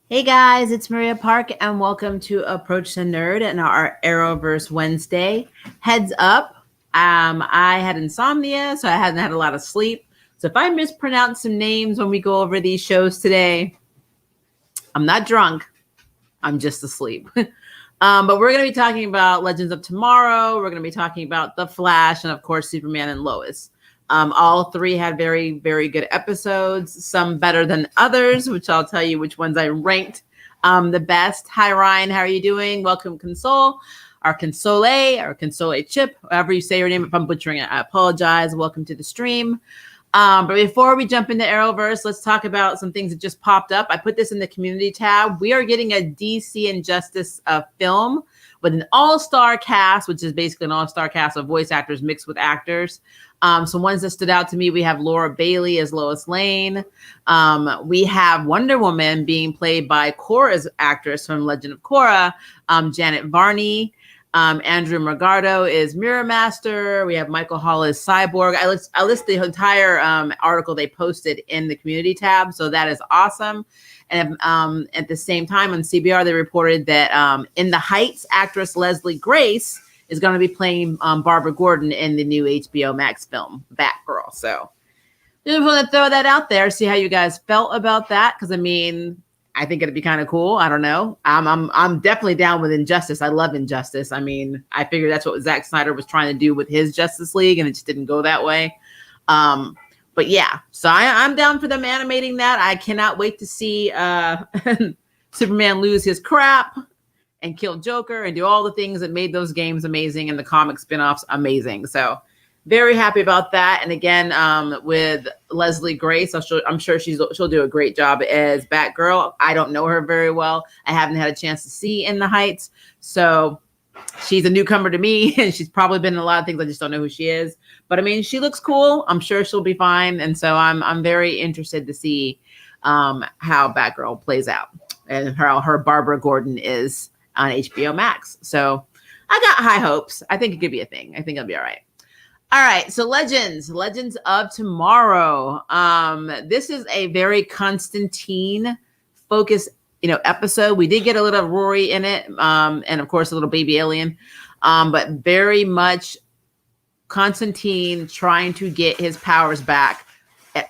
Hey guys, it's Maria Park, and welcome to Approach the Nerd and our Arrowverse Wednesday. Heads up, I had insomnia, so I hadn't had a lot of sleep. So if I mispronounce some names when we go over these shows today, I'm not drunk, I'm just asleep. But we're going to be talking about Legends of Tomorrow. We're going to be talking about The Flash, and of course, Superman and Lois. All three had very, very good episodes, some better than others, which I'll tell you which ones I ranked the best. Hi, Ryan. How are you doing? Welcome, Console, our Console Chip, however you say your name. If I'm butchering it, I apologize. Welcome to the stream. But before we jump into Arrowverse, let's talk about some things that just popped up. I put this in the community tab. We are getting a DC Injustice film with an all-star cast, which is basically an all-star cast of voice actors mixed with actors. Some ones that stood out to me, we have Laura Bailey as Lois Lane. We have Wonder Woman being played by Korra's actress from Legend of Korra, Janet Varney. Andrew Morgado is Mirror Master. We have Michael Hall as Cyborg. I list the entire article they posted in the community tab, so that is awesome. And at the same time on CBR, they reported that In the Heights actress Leslie Grace is going to be playing Barbara Gordon in the new HBO Max film, Batgirl. So just want to throw that out there, see how you guys felt about that, because I think it'd be kind of cool. I don't know. I'm definitely down with Injustice. I love Injustice. I figured that's what Zack Snyder was trying to do with his Justice League, and it just didn't go that way. But yeah, so I'm down for them animating that. I cannot wait to see Superman lose his crap and kill Joker and do all the things that made those games amazing and the comic spinoffs amazing. So very happy about that. And again, with Leslie Grace, I'm sure she'll do a great job as Batgirl. I don't know her very well. I haven't had a chance to see In the Heights. So she's a newcomer to me, and she's probably been in a lot of things. I just don't know who she is. But she looks cool. I'm sure she'll be fine. And so I'm very interested to see how Batgirl plays out and how her Barbara Gordon is on HBO Max. So I got high hopes. I think it could be a thing. I think it'll be all right. All right, so Legends of Tomorrow. This is a very Constantine focused, episode. We did get a little Rory in it, and of course a little baby alien, but very much Constantine trying to get his powers back,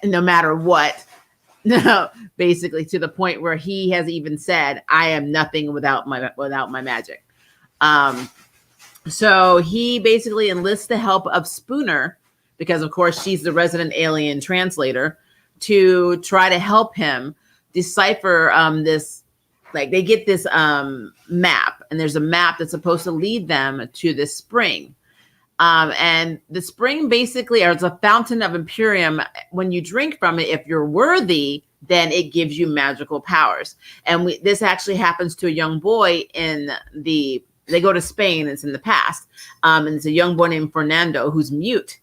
no matter what. Basically, to the point where he has even said, "I am nothing without my magic." So he basically enlists the help of Spooner, because of course she's the resident alien translator, to try to help him decipher this. Like, they get this map, and there's a map that's supposed to lead them to this spring. And the spring basically is a fountain of Imperium. When you drink from it, if you're worthy, then it gives you magical powers. And this actually happens to a young boy they go to Spain. It's in the past. And it's a young boy named Fernando who's mute.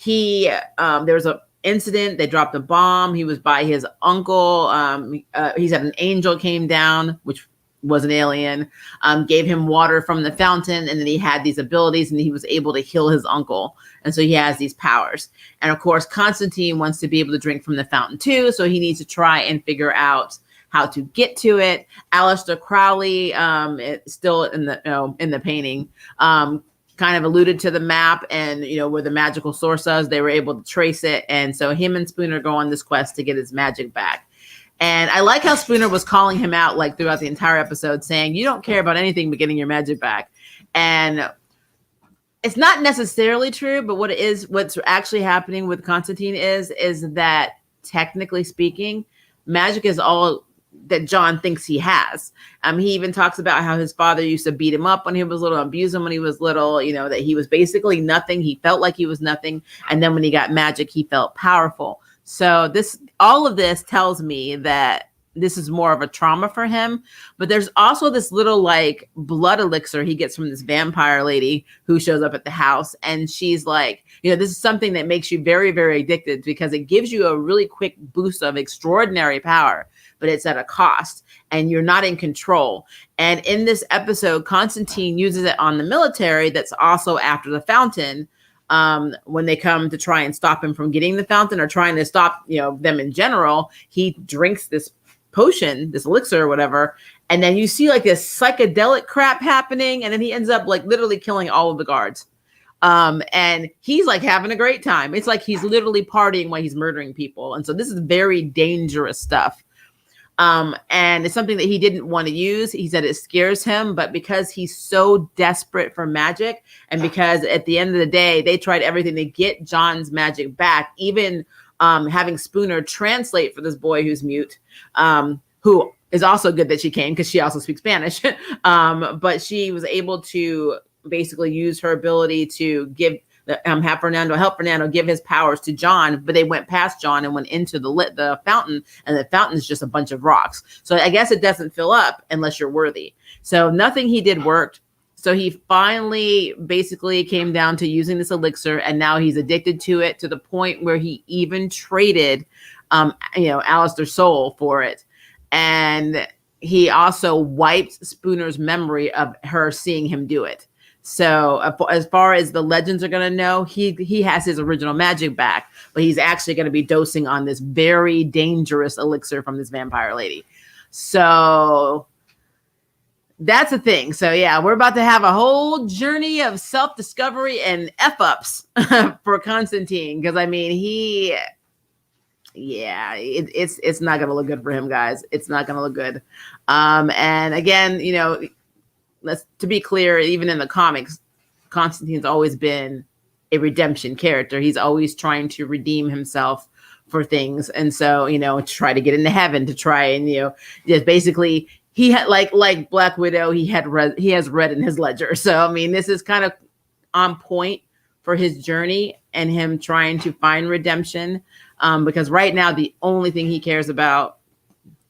There was an incident. They dropped a bomb. He was by his uncle. He said an angel came down, which was an alien, gave him water from the fountain. And then he had these abilities, and he was able to heal his uncle. And so he has these powers. And of course, Constantine wants to be able to drink from the fountain too. So he needs to try and figure out how to get to it. Aleister Crowley, still in the painting, kind of alluded to the map and, where the magical source is. They were able to trace it. And so him and Spooner go on this quest to get his magic back. And I like how Spooner was calling him out like throughout the entire episode, saying, you don't care about anything but getting your magic back. And it's not necessarily true, but what's actually happening with Constantine is that, technically speaking, magic is all that John thinks he has. He even talks about how his father used to beat him up when he was little, abuse him when he was little, that he was basically nothing. He felt like he was nothing. And then when he got magic, he felt powerful. So all of this tells me that this is more of a trauma for him. But there's also this little like blood elixir he gets from this vampire lady who shows up at the house. And she's like, this is something that makes you very, very addicted, because it gives you a really quick boost of extraordinary power, but it's at a cost and you're not in control. And in this episode, Constantine uses it on the military that's also after the fountain. When they come to try and stop him from getting the fountain, or trying to stop, them in general, he drinks this potion, this elixir or whatever. And then you see like this psychedelic crap happening. And then he ends up like literally killing all of the guards. And he's like having a great time. It's like he's literally partying while he's murdering people. And so this is very dangerous stuff. And it's something that he didn't want to use. He said it scares him, but because he's so desperate for magic, and because at the end of the day, they tried everything to get John's magic back, even having Spooner translate for this boy who's mute, who is also good that she came because she also speaks Spanish. But she was able to basically use her ability to help Fernando give his powers to John, but they went past John and went into the fountain, and the fountain's just a bunch of rocks. So I guess it doesn't fill up unless you're worthy. So nothing he did worked. So he finally basically came down to using this elixir, and now he's addicted to it to the point where he even traded, Alistair's soul for it. And he also wiped Spooner's memory of her seeing him do it. So as far as the legends are going to know, he has his original magic back, but he's actually going to be dosing on this very dangerous elixir from this vampire lady. So that's the thing. So yeah, we're about to have a whole journey of self-discovery and F-ups for Constantine. Because I mean, it's not going to look good for him, guys. It's not going to look good. And again, to be clear, even in the comics, Constantine's always been a redemption character. He's always trying to redeem himself for things. And so, try to get into heaven, to try and, just basically he had like Black Widow, he has red in his ledger. So, I mean, this is kind of on point for his journey and him trying to find redemption. Because right now, the only thing he cares about,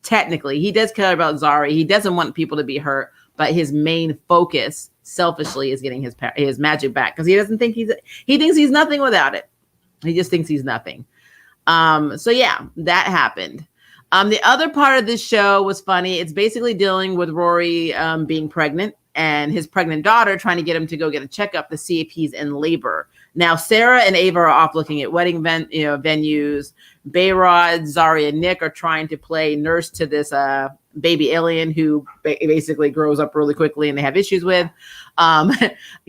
technically, he does care about Zari. He doesn't want people to be hurt. But his main focus, selfishly, is getting his magic back, because he thinks he's nothing without it. He just thinks he's nothing. So yeah, that happened. The other part of this show was funny. It's basically dealing with Rory being pregnant and his pregnant daughter, trying to get him to go get a checkup to see if he's in labor. Now, Sarah and Ava are off looking at wedding venues. Bayrod, Zari, and Nick are trying to play nurse to this baby alien who basically grows up really quickly and they have issues with.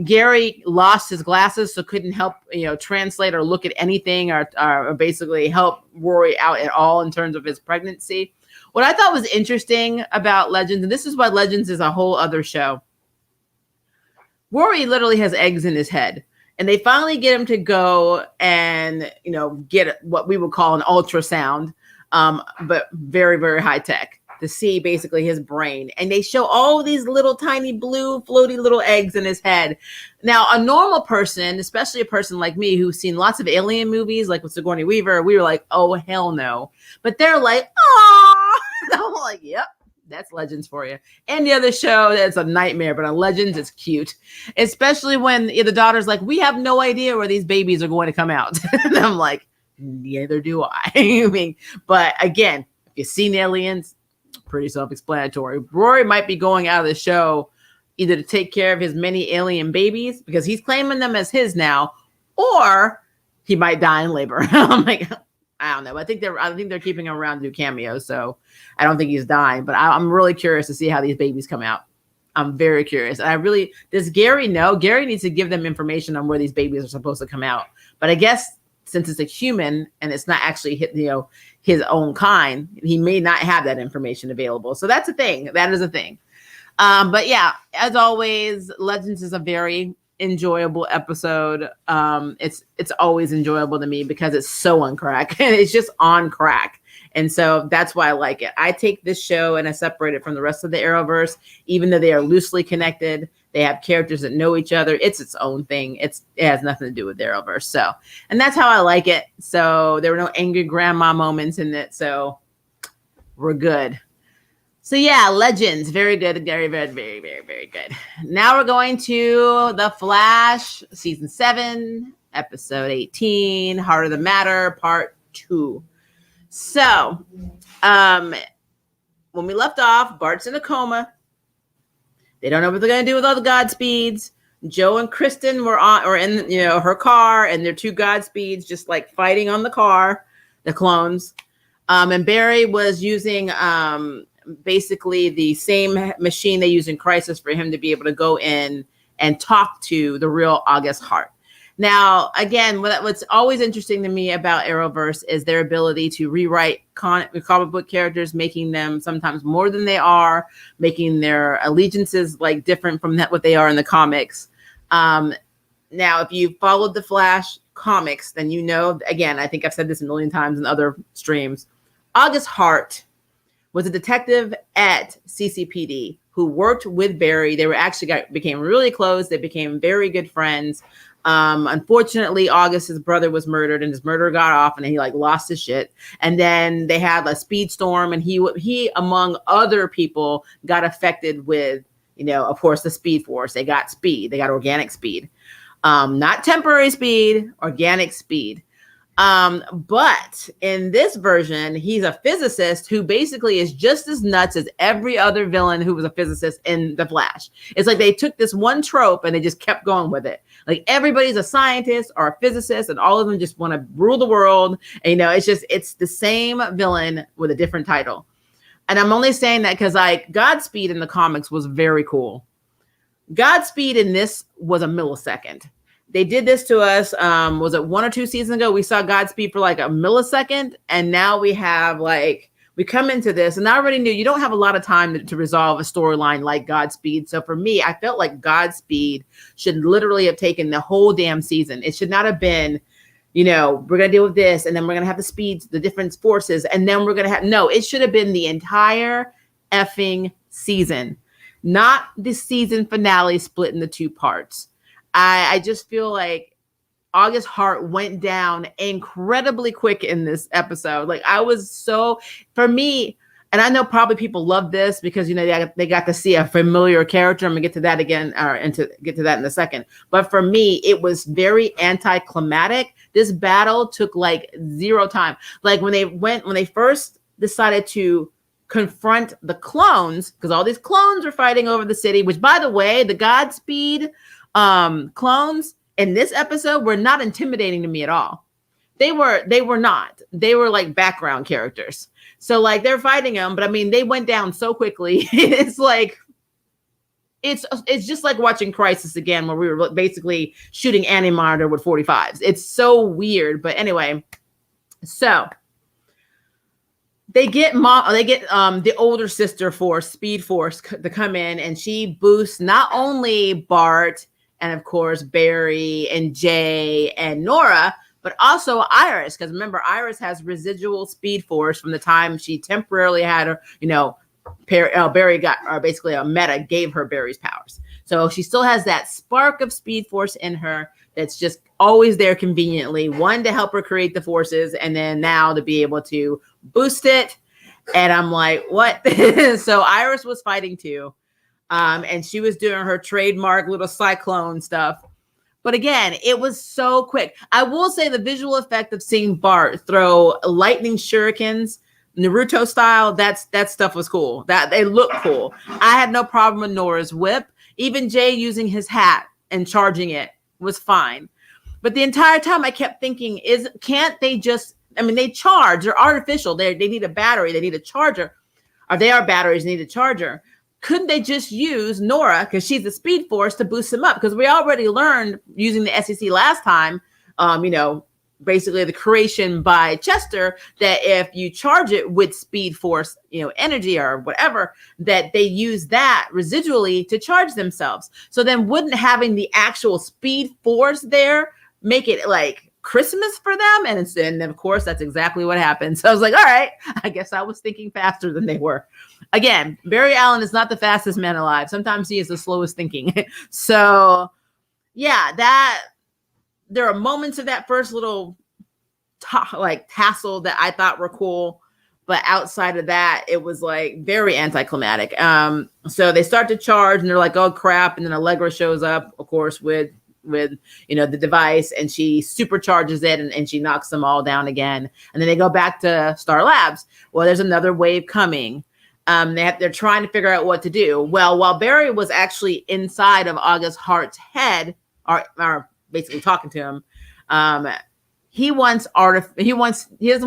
Gary lost his glasses, so couldn't help, translate or look at anything or basically help Rory out at all in terms of his pregnancy. What I thought was interesting about Legends, and this is why Legends is a whole other show. Rory literally has eggs in his head. And they finally get him to go and, get what we would call an ultrasound, but very, very high tech, to see basically his brain. And they show all these little tiny blue floaty little eggs in his head. Now, a normal person, especially a person like me who's seen lots of alien movies, like with Sigourney Weaver, we were like, oh, hell no. But they're like, oh, I'm like, yep. That's Legends for you. And the other show, that's a nightmare, but on Legends, it's cute. Especially when the daughter's like, we have no idea where these babies are going to come out. And I'm like, neither do I. I mean, but again, if you've seen Aliens, pretty self-explanatory. Rory might be going out of the show either to take care of his many alien babies, because he's claiming them as his now, or he might die in labor. I'm like, I don't know. I think they're keeping him around to do cameos, so I don't think he's dying. But I'm really curious to see how these babies come out. I'm very curious. And does Gary know? Gary needs to give them information on where these babies are supposed to come out. But I guess since it's a human and it's not actually his own kind, he may not have that information available. So that's a thing. That is a thing. But yeah, as always, Legends is a very enjoyable episode. It's always enjoyable to me because it's so on crack. It's just on crack. And so that's why I like it. I take this show and I separate it from the rest of the Arrowverse, even though they are loosely connected. They have characters that know each other. It's its own thing. It has nothing to do with the Arrowverse. So, and that's how I like it. So there were no angry grandma moments in it. So we're good. So yeah, Legends, very good, very, very, very, very, very good. Now we're going to The Flash, season 7, episode 18, Heart of the Matter, part 2. So, when we left off, Bart's in a coma. They don't know what they're going to do with all the Godspeeds. Joe and Kristen were in her car, and their 2 Godspeeds just like fighting on the car, the clones. And Barry was using basically the same machine they use in Crisis for him to be able to go in and talk to the real August Hart. Now, again, what's always interesting to me about Arrowverse is their ability to rewrite comic book characters, making them sometimes more than they are, making their allegiances like different from what they are in the comics. Now, if you followed the Flash comics, then you know, again, I think I've said this a million times in other streams, August Hart was a detective at CCPD who worked with Barry. They were actually became really close. They became very good friends. Unfortunately, August's brother was murdered, and his murderer got off, and he like lost his shit. And then they had a speed storm, and he among other people got affected with, of course, the Speed Force. They got speed. They got organic speed, not temporary speed, organic speed. But in this version, he's a physicist who basically is just as nuts as every other villain who was a physicist in The Flash. It's like they took this one trope and they just kept going with it. Like everybody's a scientist or a physicist and all of them just want to rule the world. And, it's the same villain with a different title. And I'm only saying that because Godspeed in the comics was very cool. Godspeed in this was a millisecond. They did this to us. Was it 1 or 2 seasons ago? We saw Godspeed for like a millisecond. And now we have we come into this and I already knew you don't have a lot of time to resolve a storyline like Godspeed. So for me, I felt like Godspeed should literally have taken the whole damn season. It should not have been, we're going to deal with this. And then we're going to have the speeds, the different forces. And then we're going to have, no, it should have been the entire effing season, not the season finale split into 2 parts. I just feel like August Hart went down incredibly quick in this episode. Like for me, and I know probably people love this because, they got to see a familiar character. I'm gonna get to that again, and to get to that in a second. But for me, it was very anticlimactic. This battle took like 0 time. Like when they first decided to confront the clones, because all these clones were fighting over the city, which by the way, the Godspeed clones in this episode were not intimidating to me at all. They were not. They were like background characters. So like they're fighting them, but I mean they went down so quickly. It's like it's just like watching Crisis again, where we were basically shooting anti-monitor with 45s. It's so weird, but anyway. So they get the older sister force, Speed Force, to come in, and she boosts not only Bart and of course Barry and Jay and Nora, but also Iris. Because remember, Iris has residual Speed Force from the time she temporarily had her, Barry got, or basically a meta gave her Barry's powers. So she still has that spark of Speed Force in her that's just always there conveniently. One, to help her create the forces, and then now to be able to boost it. And I'm like, what? So Iris was fighting too. And she was doing her trademark little cyclone stuff. But again, it was so quick. I will say the visual effect of seeing Bart throw lightning shurikens, Naruto style, that stuff was cool. That they look cool. I had no problem with Nora's whip. Even Jay using his hat and charging it was fine. But the entire time I kept thinking, can't they just, they charge, they're artificial. They need a battery, they need a charger. Or they are batteries, need a charger. Couldn't they just use Nora, because she's the Speed Force, to boost them up? Because we already learned using the SEC last time, basically the creation by Chester, that if you charge it with Speed Force, energy or whatever, that they use that residually to charge themselves. So then wouldn't having the actual Speed Force there make it like Christmas for them? And then of course that's exactly what happened. So I was like, all right, I guess I was thinking faster than they were. Again, Barry Allen is not the fastest man alive. Sometimes he is the slowest thinking. So yeah, there are moments of that first little tassel that I thought were cool, but outside of that, it was like very anticlimactic. So they start to charge and they're like, oh crap. And then Allegra shows up, of course, with the device, and she supercharges it and she knocks them all down again. And then they go back to Star Labs. Well, there's another wave coming. They're trying to figure out what to do. Well, while Barry was actually inside of August Hart's head, or basically talking to him, he doesn't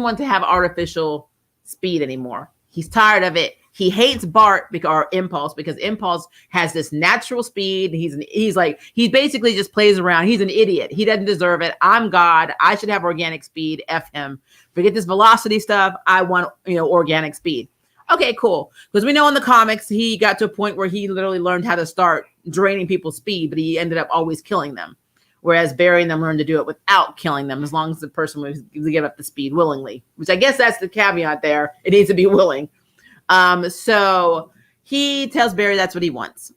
want to have artificial speed anymore. He's tired of it. He hates Bart or Impulse because Impulse has this natural speed. He basically just plays around. He's an idiot. He doesn't deserve it. I'm God. I should have organic speed. F him. Forget this velocity stuff. I want, organic speed. Okay, cool. Because we know in the comics, he got to a point where he literally learned how to start draining people's speed, but he ended up always killing them. Whereas Barry and them learned to do it without killing them, as long as the person was to give up the speed willingly, which I guess that's the caveat there. It needs to be willing. So he tells Barry that's what he wants.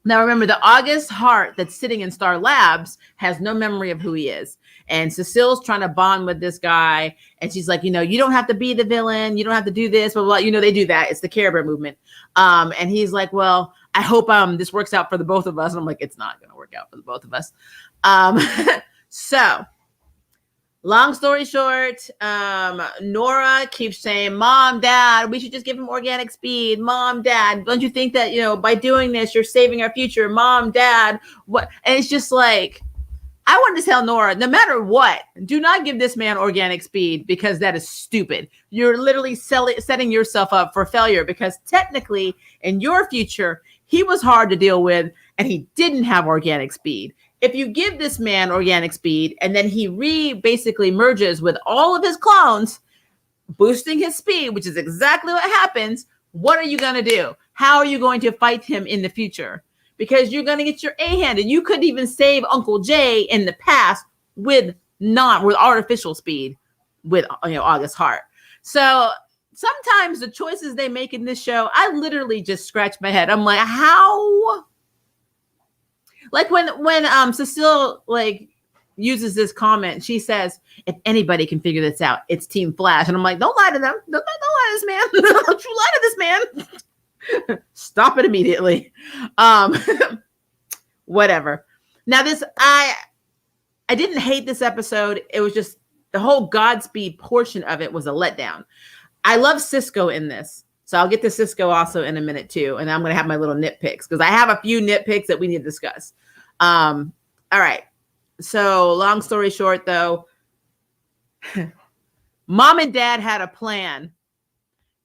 Now, remember, the August Hart that's sitting in Star Labs has no memory of who he is. And Cecile's trying to bond with this guy. And she's like, you don't have to be the villain. You don't have to do this. Blah, blah, blah. They do that. It's the Care Bear movement. And he's like, well, I hope this works out for the both of us. And I'm like, it's not going to work out for the both of us. So long story short, Nora keeps saying, Mom, Dad, we should just give him organic speed. Mom, Dad, don't you think that, by doing this, you're saving our future? Mom, Dad, what? And it's just like, I wanted to tell Nora, no matter what, do not give this man organic speed because that is stupid. You're literally setting yourself up for failure because technically in your future, he was hard to deal with and he didn't have organic speed. If you give this man organic speed and then he basically merges with all of his clones, boosting his speed, which is exactly what happens, what are you going to do? How are you going to fight him in the future? Because you're going to get your A-hand, and you couldn't even save Uncle Jay in the past with artificial speed with August Hart. So sometimes the choices they make in this show, I literally just scratch my head. I'm like, how? Like when Cecile uses this comment, she says, if anybody can figure this out, it's Team Flash. And I'm like, don't lie to them. Don't lie to this man. Don't you lie to this man. Stop it immediately. Whatever. Now I didn't hate this episode. It was just the whole Godspeed portion of it was a letdown. I love Cisco in this. So I'll get to Cisco also in a minute too. And I'm going to have my little nitpicks because I have a few nitpicks that we need to discuss. All right. So long story short though, Mom and Dad had a plan.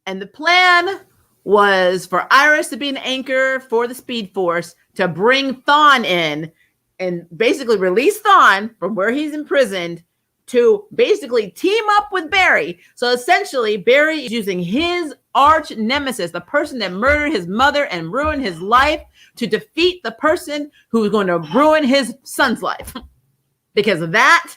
And the plan was for Iris to be an anchor for the Speed Force to bring Thawne in and basically release Thawne from where he's imprisoned to basically team up with Barry. So essentially, Barry is using his arch nemesis, the person that murdered his mother and ruined his life, to defeat the person who is going to ruin his son's life. Because that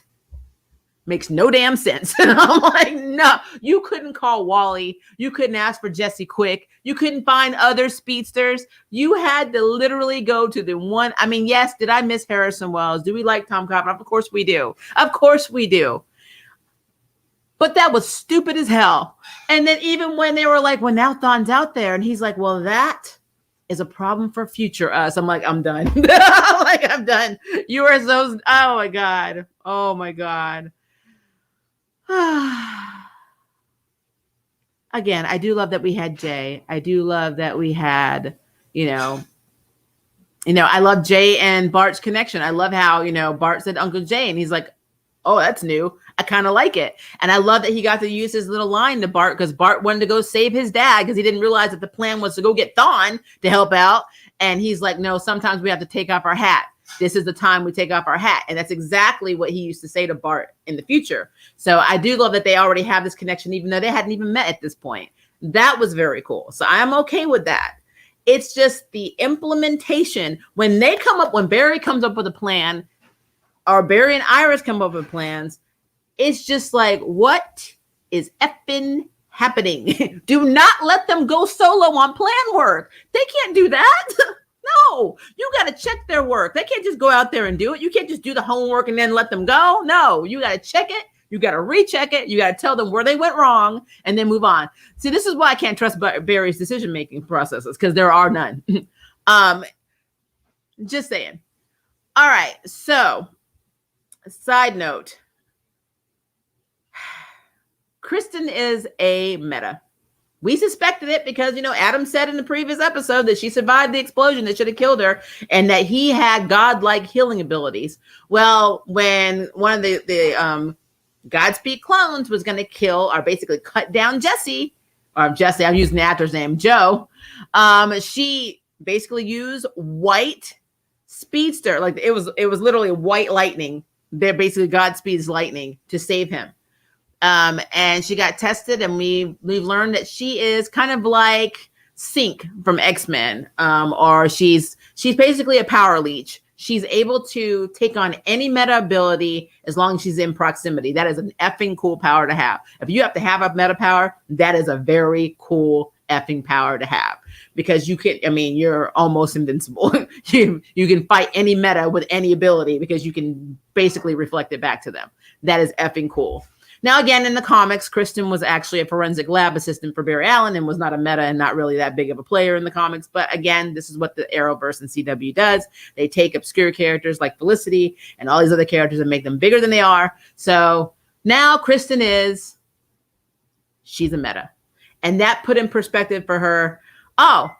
makes no damn sense. And I'm like, no, you couldn't call Wally. You couldn't ask for Jesse Quick. You couldn't find other speedsters. You had to literally go to the one. I mean, yes, did I miss Harrison Wells? Do we like Tom Cobb? Of course we do. Of course we do. But that was stupid as hell. And then even when they were like, well, now Thawne's out there. And he's like, well, that is a problem for future us. I'm like, I'm done. I'm done. You are so, oh my God. Oh my God. Again, I do love that we had Jay. I do love that we had, I love Jay and Bart's connection. I love how, Bart said Uncle Jay and he's like, oh, that's new. I kind of like it. And I love that he got to use his little line to Bart because Bart wanted to go save his dad because he didn't realize that the plan was to go get Thawne to help out. And he's like, no, sometimes we have to take off our hat. This is the time we take off our hat. And that's exactly what he used to say to Bart in the future. So I do love that they already have this connection, even though they hadn't even met at this point. That was very cool. So I'm okay with that. It's just the implementation. When Barry comes up with a plan, or Barry and Iris come up with plans, it's just like, what is effing happening? Do not let them go solo on plan work. They can't do that. No, you got to check their work. They can't just go out there and do it. You can't just do the homework and then let them go. No, you got to check it. You got to recheck it. You got to tell them where they went wrong and then move on. See, this is why I can't trust Barry's decision-making processes because there are none. Just saying. All right. So, side note. Kristen is a meta. We suspected it because, Adam said in the previous episode that she survived the explosion that should have killed her and that he had godlike healing abilities. Well, when one of the Godspeed Clones was going to kill or basically cut down Jesse, or Jesse, I'm using the actor's name, Joe. She basically used white speedster, like it was literally white lightning. They're basically Godspeed's lightning to save him. And she got tested, and we've learned that she is kind of like Sync from X-Men, or she's basically a power leech. She's able to take on any meta ability as long as she's in proximity. That is an effing cool power to have. If you have to have a meta power, that is a very cool effing power to have, because you can, I mean, you're almost invincible. you can fight any meta with any ability because you can basically reflect it back to them. That is effing cool. Now, again, in the comics, Kristen was actually a forensic lab assistant for Barry Allen and was not a meta and not really that big of a player in the comics. But again, this is what the Arrowverse and CW does. They take obscure characters like Felicity and all these other characters and make them bigger than they are. So now Kristen she's a meta. And that put in perspective for her, oh,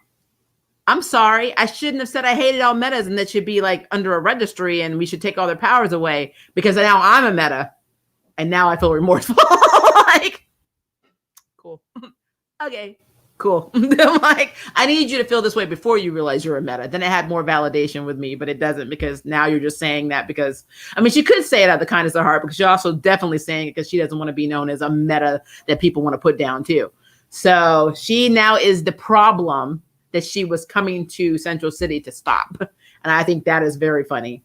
I'm sorry, I shouldn't have said I hated all metas and that should be like under a registry and we should take all their powers away, because now I'm a meta. And now I feel remorseful. Like, cool. Okay, cool. I'm like, I need you to feel this way before you realize you're a meta. Then it had more validation with me, but it doesn't, because now you're just saying that because, I mean, she could say it out of the kindness of her heart, because she's also definitely saying it because she doesn't want to be known as a meta that people want to put down too. So she now is the problem that she was coming to Central City to stop. And I think that is very funny.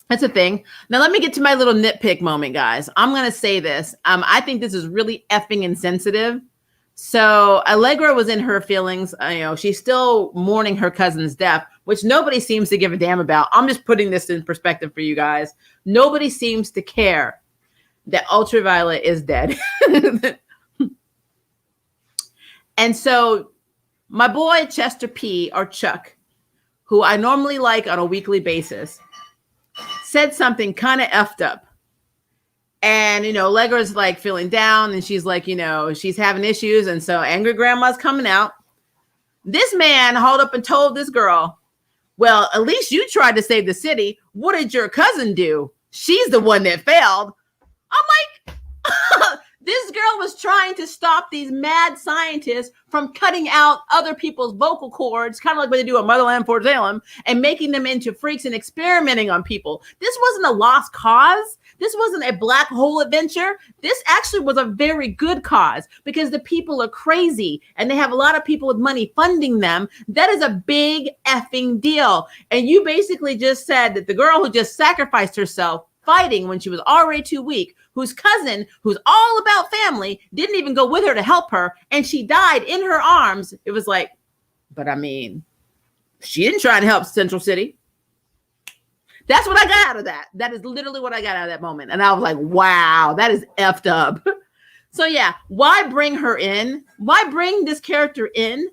That's a thing. Now, let me get to my little nitpick moment, guys. I'm going to say this. I think this is really effing insensitive. So Allegra was in her feelings. She's still mourning her cousin's death, which nobody seems to give a damn about. I'm just putting this in perspective for you guys. Nobody seems to care that Ultraviolet is dead. And so my boy Chester P, or Chuck, who I normally like on a weekly basis, said something kind of effed up. And, Allegra's like feeling down, and she's like, she's having issues. And so Angry Grandma's coming out. This man hauled up and told this girl, well, at least you tried to save the city. What did your cousin do? She's the one that failed. I'm like, this girl was trying to stop these mad scientists from cutting out other people's vocal cords, kind of like what they do at Motherland Fort Salem, and making them into freaks and experimenting on people. This wasn't a lost cause. This wasn't a black hole adventure. This actually was a very good cause, because the people are crazy and they have a lot of people with money funding them. That is a big effing deal. And you basically just said that the girl who just sacrificed herself fighting when she was already too weak, whose cousin, who's all about family, didn't even go with her to help her, and she died in her arms. It was like, but I mean, she didn't try to help Central City. That's what I got out of that. That is literally what I got out of that moment. And I was like, wow, that is effed up. So yeah, why bring her in? Why bring this character in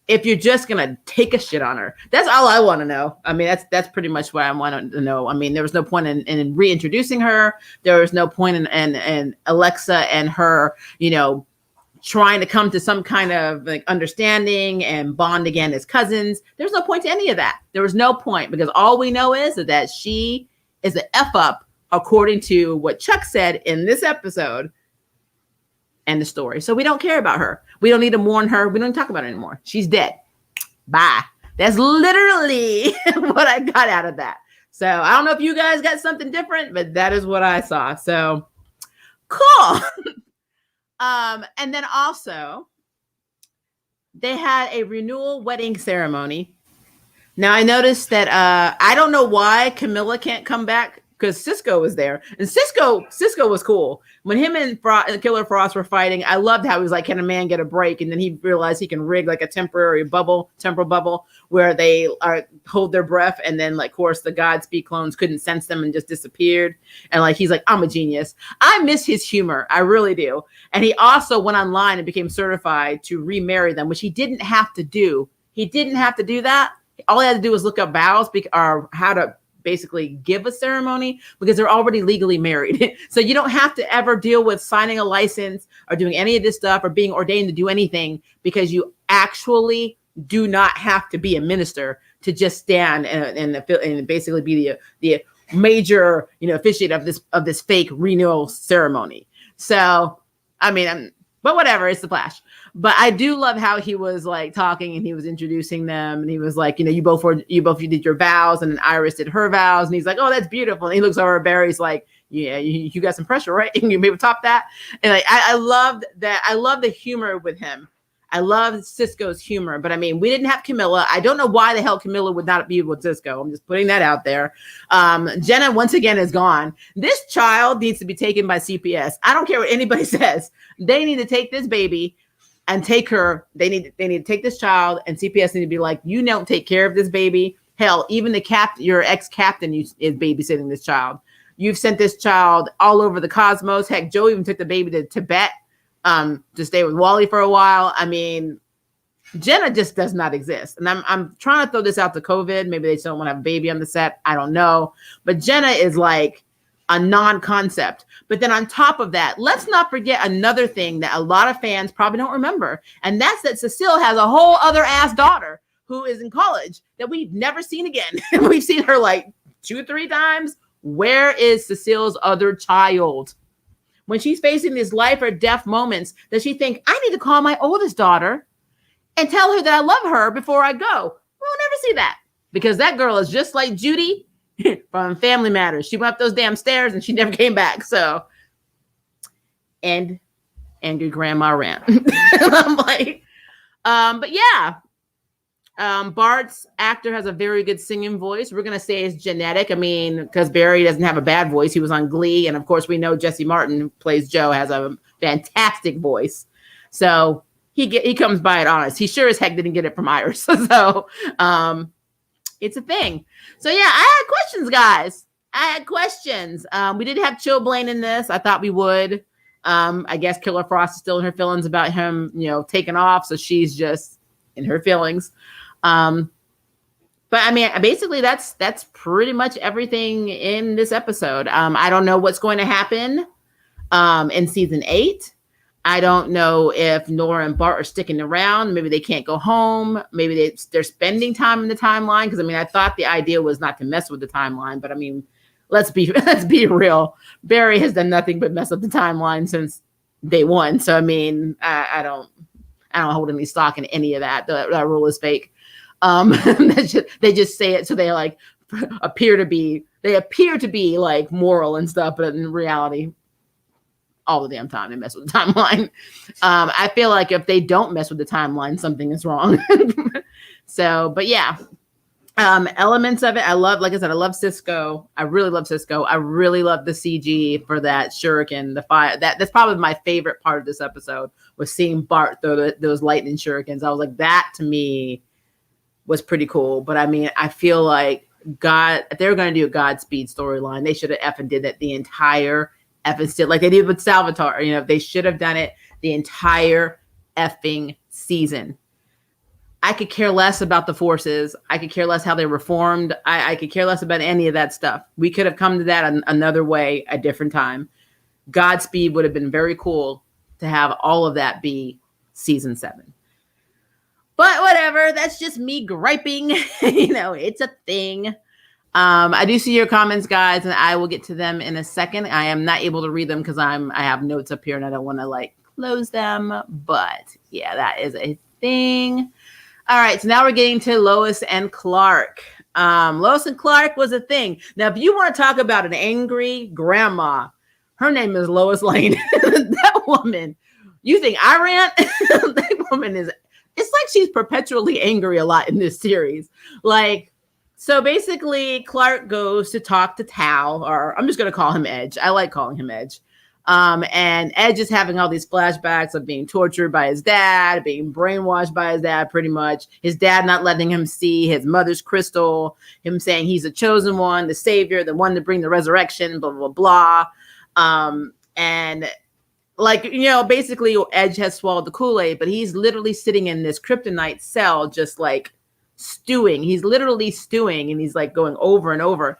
if you're just gonna take a shit on her? That's all I want to know. I mean, that's pretty much what I want to know. I mean, there was no point in reintroducing her. There was no point in Alexa and her, trying to come to some kind of like understanding and bond again as cousins. There's no point to any of that. There was no point, because all we know is that she is an F up, according to what Chuck said in this episode and the story. So we don't care about her. We don't need to mourn her. We don't talk about her anymore. She's dead. Bye. That's literally what I got out of that. So I don't know if you guys got something different, but that is what I saw. So cool. And then also they had a renewal wedding ceremony. Now I noticed that I don't know why Camilla can't come back, because Cisco was there, and Cisco was cool. When him and Killer Frost were fighting, I loved how he was like, can a man get a break? And then he realized he can rig like a temporal bubble where they hold their breath, and then like, of course, the Godspeed clones couldn't sense them and just disappeared. And like, he's like, I'm a genius. I miss his humor. I really do. And he also went online and became certified to remarry them, which he didn't have to do. He didn't have to do that. All he had to do was look up vows or how to basically give a ceremony, because they're already legally married. So you don't have to ever deal with signing a license or doing any of this stuff or being ordained to do anything, because you actually do not have to be a minister to just stand and basically be the major, officiate of this fake renewal ceremony. So, I mean, but whatever, it's the Flash. But I do love how he was like talking and he was introducing them and he was like, you both did your vows, and then Iris did her vows, and he's like, oh, that's beautiful. And he looks over at Barry's like, yeah, you got some pressure, right? And you maybe top that. And like, I loved that. I love the humor with him. I love Cisco's humor, but I mean, we didn't have Camilla. I don't know why the hell Camilla would not be with Cisco. I'm just putting that out there. Jenna, once again, is gone. This child needs to be taken by CPS. I don't care what anybody says. They need to take this baby and take her. They need to take this child, and CPS need to be like, you don't take care of this baby. Hell, even your ex-captain is babysitting this child. You've sent this child all over the cosmos. Heck, Joe even took the baby to Tibet to stay with Wally for a while. I mean, Jenna just does not exist. And I'm trying to throw this out to COVID. Maybe they just don't want to have a baby on the set. I don't know. But Jenna is like a non-concept. But then on top of that, let's not forget another thing that a lot of fans probably don't remember. And that's that Cecile has a whole other ass daughter who is in college that we've never seen again. We've seen her like 2 or 3 times. Where is Cecile's other child? When she's facing these life or death moments, does she think, I need to call my oldest daughter and tell her that I love her before I go? We'll never see that, because that girl is just like Judy from Family Matters. She went up those damn stairs and she never came back. So, and angry grandma rant. I'm like, but yeah. Bart's actor has a very good singing voice. We're going to say it's genetic. I mean, because Barry doesn't have a bad voice. He was on Glee. And of course, we know Jesse Martin, who plays Joe, has a fantastic voice. So he comes by it honest. He sure as heck didn't get it from Iris. So it's a thing. So yeah, I had questions, guys. I had questions. We did have Chilblain in this. I thought we would. I guess Killer Frost is still in her feelings about him, taking off. So she's just in her feelings. But I mean, basically that's pretty much everything in this episode. I don't know what's going to happen, in season 8. I don't know if Nora and Bart are sticking around. Maybe they can't go home. Maybe they're spending time in the timeline. Cause I mean, I thought the idea was not to mess with the timeline, but I mean, let's be real. Barry has done nothing but mess up the timeline since day one. So, I mean, I don't hold any stock in any of that. That rule is fake. They just say it so they like appear to be like moral and stuff, but in reality, all the damn time they mess with the timeline. I feel like if they don't mess with the timeline, something is wrong. So, but yeah, elements of it. I love, like I said, I love Cisco. I really love Cisco. I really love the CG for that shuriken, the fire. That's probably my favorite part of this episode, was seeing Bart throw those lightning shurikens. I was like, that to me was pretty cool. But I mean, I feel like if they were going to do a Godspeed storyline, they should have effing did that the entire effing like they did with Salvatore. They should have done it the entire effing season. I could care less about the forces. I could care less how they were formed. I could care less about any of that stuff. We could have come to that another way, a different time. Godspeed would have been very cool to have all of that be season 7. But whatever, that's just me griping. It's a thing. I do see your comments, guys, and I will get to them in a second. I am not able to read them because I have notes up here and I don't want to close them. But yeah, that is a thing. All right, so now we're getting to Lois and Clark. Lois and Clark was a thing. Now, if you want to talk about an angry grandma, her name is Lois Lane. That woman, you think I rant? That woman is. It's like she's perpetually angry a lot in this series. So basically, Clark goes to talk to Tal, or I'm just going to call him Edge. I like calling him Edge. And Edge is having all these flashbacks of being tortured by his dad, being brainwashed by his dad, pretty much. His dad not letting him see his mother's crystal, him saying he's the chosen one, the savior, the one to bring the resurrection, blah, blah, blah. And basically Edge has swallowed the Kool-Aid, but he's literally sitting in this kryptonite cell, just stewing. He's literally stewing, and he's going over and over,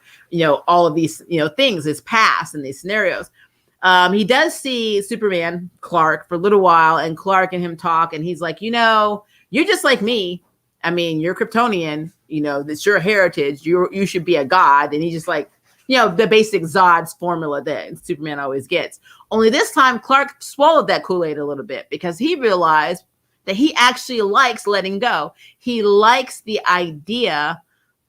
all of these, things, his past and these scenarios. He does see Superman, Clark, for a little while, and Clark and him talk, and he's like, you're just like me. I mean, you're Kryptonian, that's your heritage. You should be a god. And he's just the basic Zod's formula that Superman always gets. Only this time, Clark swallowed that Kool-Aid a little bit because he realized that he actually likes letting go. He likes the idea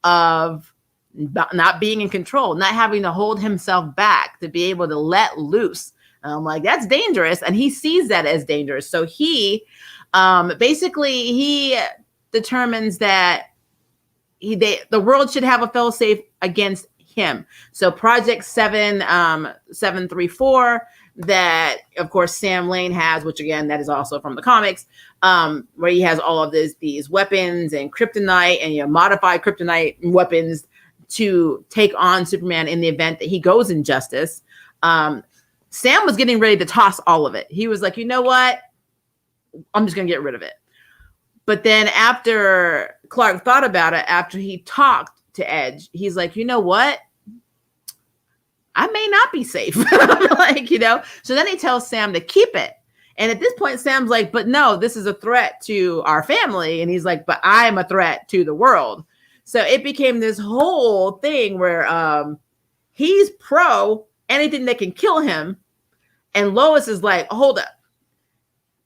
of not being in control, not having to hold himself back, to be able to let loose. I'm like, that's dangerous. And he sees that as dangerous. So he basically determines that the world should have a fail-safe against him. So Project 734 that, of course, Sam Lane has, which again, that is also from the comics, where he has all of these weapons and kryptonite and modified kryptonite weapons to take on Superman in the event that he goes injustice. Sam was getting ready to toss all of it. He was like, you know what? I'm just going to get rid of it. But then after Clark thought about it, after he talked to Edge, he's like, you know what? I may not be safe. So then he tells Sam to keep it. And at this point, Sam's like, but no, this is a threat to our family. And he's like, but I'm a threat to the world. So it became this whole thing where he's pro anything that can kill him. And Lois is like, hold up.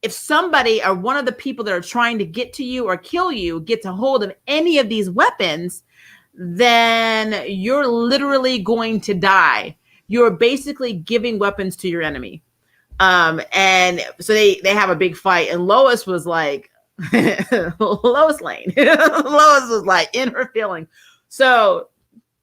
If somebody or one of the people that are trying to get to you or kill you gets a hold of any of these weapons, then you're literally going to die. You're basically giving weapons to your enemy. And so they have a big fight. And Lois was like, Lois Lane. Lois was like in her feeling. So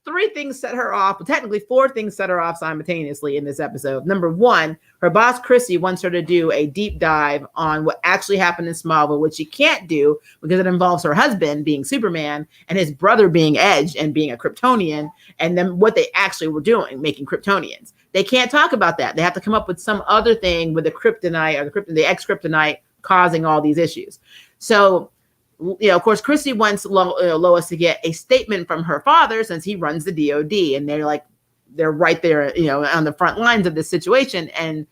3 things set her off. Well, technically 4 things set her off simultaneously in this episode. Number 1, her boss Chrissy wants her to do a deep dive on what actually happened in Smallville, which she can't do because it involves her husband being Superman and his brother being Edge and being a Kryptonian, and then what they actually were doing, making Kryptonians. They can't talk about that. They have to come up with some other thing with the kryptonite or the ex-kryptonite causing all these issues. So, of course, Chrissy wants Lois to get a statement from her father since he runs the DOD, and they're right there, on the front lines of this situation. And,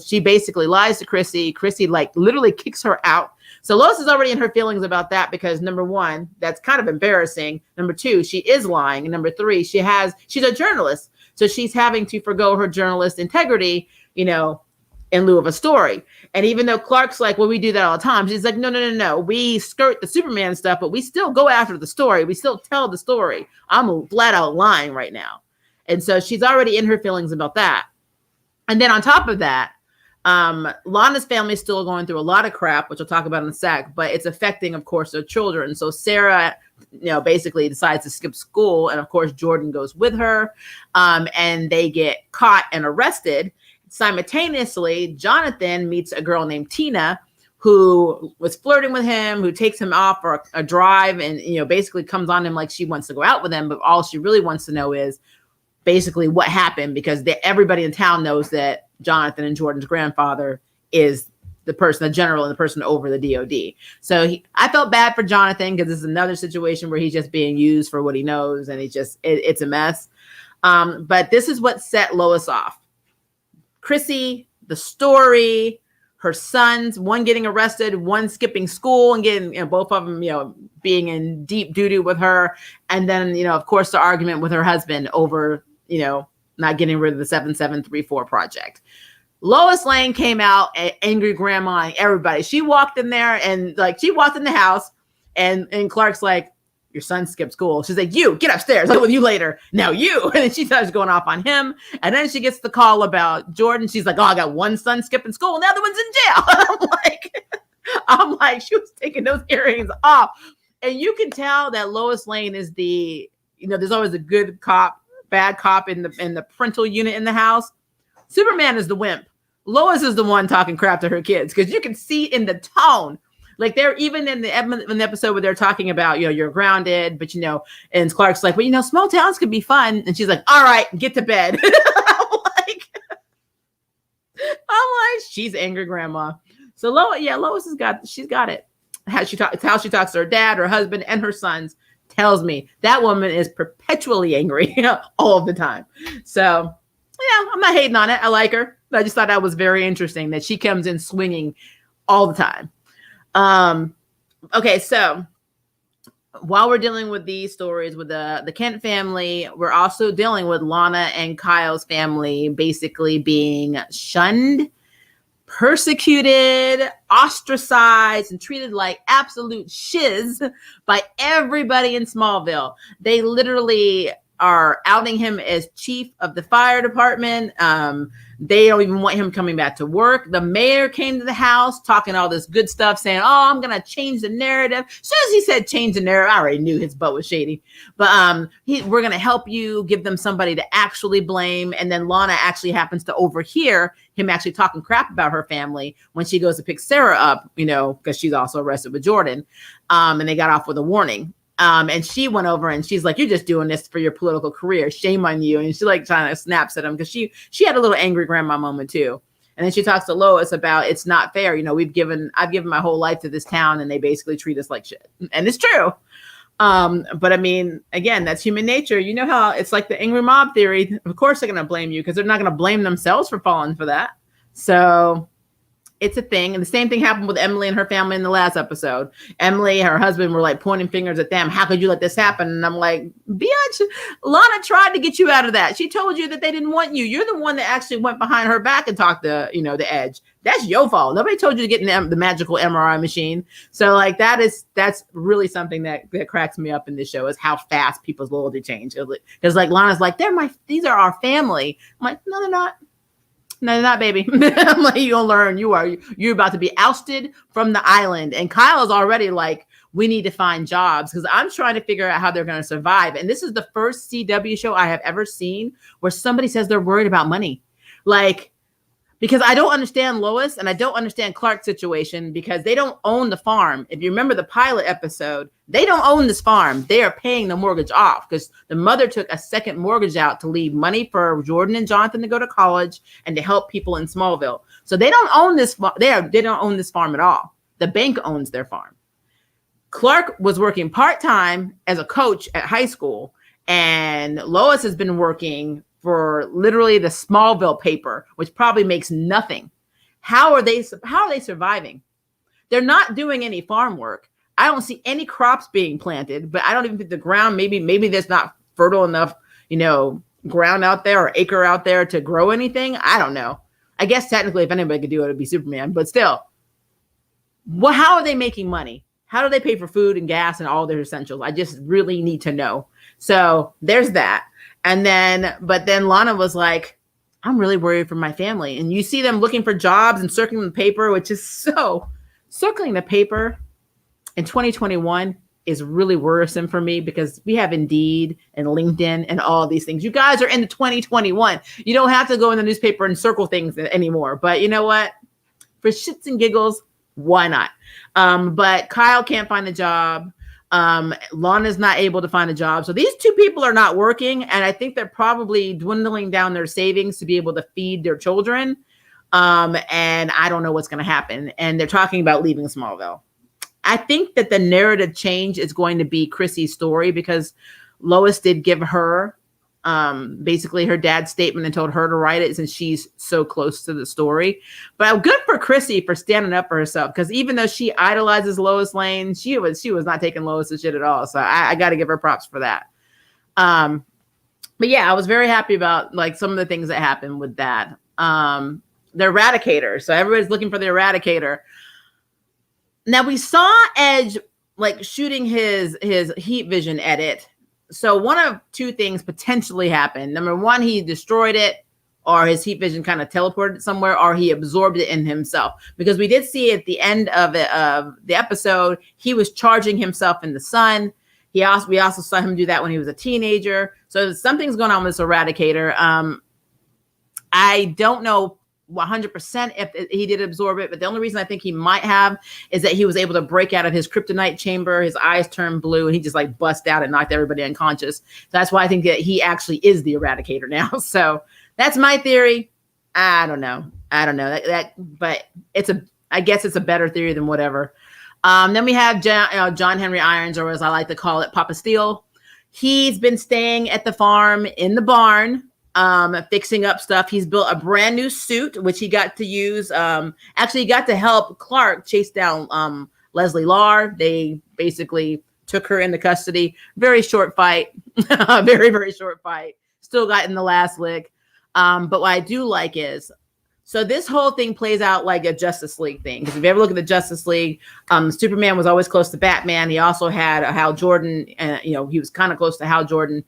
she basically lies to Chrissy. Chrissy literally kicks her out. So Lois is already in her feelings about that because number 1, that's kind of embarrassing. Number 2, she is lying. And number 3, she's a journalist. So she's having to forgo her journalist integrity, in lieu of a story. And even though Clark's like, well, we do that all the time. She's like, no. We skirt the Superman stuff, but we still go after the story. We still tell the story. I'm flat out lying right now. And so she's already in her feelings about that. And then on top of that, Lana's family is still going through a lot of crap, which I'll talk about in a sec, but it's affecting, of course, their children. So Sarah, basically decides to skip school. And of course, Jordan goes with her, and they get caught and arrested. Simultaneously, Jonathan meets a girl named Tina who was flirting with him, who takes him off for a drive and, basically comes on him like she wants to go out with him. But all she really wants to know is basically what happened, because everybody in town knows that Jonathan and Jordan's grandfather is the general and the person over the DOD. So I felt bad for Jonathan because this is another situation where he's just being used for what he knows. And it's a mess. But this is what set Lois off. Chrissy, the story, her sons, one getting arrested, one skipping school and getting, both of them, being in deep doo-doo with her. And then, of course, the argument with her husband over, not getting rid of the 7734 project. Lois Lane came out, angry grandma, and everybody. She walked in there and she walked in the house and Clark's like, your son skipped school. She's like, you get upstairs. I'll with you later. Now you. And then she starts going off on him. And then she gets the call about Jordan. She's like, oh, I got one son skipping school. And the other one's in jail. I'm like, she was taking those earrings off. And you can tell that Lois Lane is there's always a good cop, bad cop in the parental unit in the house. Superman is the wimp. Lois is the one talking crap to her kids because you can see in the tone. They're even in the episode where they're talking about, you're grounded, but, and Clark's like, well, small towns could be fun. And she's like, all right, get to bed. I'm like, she's angry grandma. So Lois she's got it. It's how she talks to her dad, her husband, and her sons tells me that woman is perpetually angry all of the time. So, I'm not hating on it. I like her. But I just thought that was very interesting that she comes in swinging all the time. Okay, so while we're dealing with these stories with the Kent family, we're also dealing with Lana and Kyle's family basically being shunned, persecuted, ostracized, and treated like absolute shiz by everybody in Smallville. They literally are outing him as chief of the fire department. They don't even want him coming back to work. The mayor came to the house talking all this good stuff, saying, "Oh, I'm gonna change the narrative." As soon as he said change the narrative, I already knew his butt was shady. But we're gonna help you, give them somebody to actually blame. And then Lana actually happens to overhear him actually talking crap about her family when she goes to pick Sarah up, because she's also arrested with Jordan. And they got off with a warning. And she went over and she's like, "You're just doing this for your political career. Shame on you." And she like kind of snaps at him because she had a little angry grandma moment too. And then she talks to Lois about it's not fair. I've given my whole life to this town and they basically treat us like shit. And it's true. But I mean, again, that's human nature. You know how it's like the angry mob theory. Of course they're going to blame you because they're not going to blame themselves for falling for that. So it's a thing. And the same thing happened with Emily and her family in the last episode. Emily and her husband were like pointing fingers at them. "How could you let this happen?" And I'm like, "Bitch, Lana tried to get you out of that. She told you that they didn't want you. You're the one that actually went behind her back and talked to, the Edge. That's your fault. Nobody told you to get in the magical MRI machine." So like that's really something that cracks me up in this show is how fast people's loyalty change. Because like Lana's like, these are our family. I'm like, no, they're not. No, they're not, baby. I'm like, you'll learn. You're about to be ousted from the island. And Kyle is already like, we need to find jobs because I'm trying to figure out how they're going to survive. And this is the first CW show I have ever seen where somebody says they're worried about money. Like, because I don't understand Lois and I don't understand Clark's situation because they don't own the farm. If you remember the pilot episode, they don't own this farm. They are paying the mortgage off because the mother took a second mortgage out to leave money for Jordan and Jonathan to go to college and to help people in Smallville. So they don't own this. They don't own this farm at all. The bank owns their farm. Clark was working part-time as a coach at high school, and Lois has been working for literally the Smallville paper, which probably makes nothing. How are they surviving? They're not doing any farm work. I don't see any crops being planted, but I don't even think the ground, maybe there's not fertile enough, ground out there or acre out there to grow anything. I don't know. I guess technically if anybody could do it, it'd be Superman, but still. How are they making money? How do they pay for food and gas and all their essentials? I just really need to know. So there's that. But then Lana was like, "I'm really worried for my family." And you see them looking for jobs and circling the paper, which is circling the paper in 2021 is really worrisome for me because we have Indeed and LinkedIn and all these things. You guys are in the 2021. You don't have to go in the newspaper and circle things anymore. But you know what? For shits and giggles, why not? But Kyle can't find a job. Lana's not able to find a job. So these two people are not working. And I think they're probably dwindling down their savings to be able to feed their children. And I don't know what's going to happen. And they're talking about leaving Smallville. I think that the narrative change is going to be Chrissy's story because Lois did give her basically her dad's statement and told her to write it since she's so close to the story. But good for Chrissy for standing up for herself because even though she idolizes Lois Lane, she was not taking Lois's shit at all. So I got to give her props for that. But yeah, I was very happy about like some of the things that happened with that. The Eradicator. So everybody's looking for the Eradicator. Now we saw Edge like shooting his heat vision edit. So one of two things potentially happened. Number one, he destroyed it, or his heat vision kind of teleported somewhere, or he absorbed it in himself. Because we did see at the end of the episode, he was charging himself in the sun. We also saw him do that when he was a teenager. So something's going on with this Eradicator. I don't know 100% if he did absorb it, but the only reason I think he might have is that he was able to break out of his kryptonite chamber. His eyes turned blue and he just like bust out and knocked everybody unconscious. So that's why I think that he actually is the Eradicator now. So that's my theory. I don't know but I guess it's a better theory than whatever. Then we have John Henry Irons, or as I like to call it, Papa Steel. He's been staying at the farm in the barn, fixing up stuff. He's built a brand new suit, which he got to use. Actually, he got to help Clark chase down Leslie Lar. They basically took her into custody. Very short fight. Very, very short fight. Still got in the last lick. But what I do like is, so this whole thing plays out like a Justice League thing. Because if you ever look at the Justice League, Superman was always close to Batman. He also had a Hal Jordan, and he was kind of close to Hal Jordan.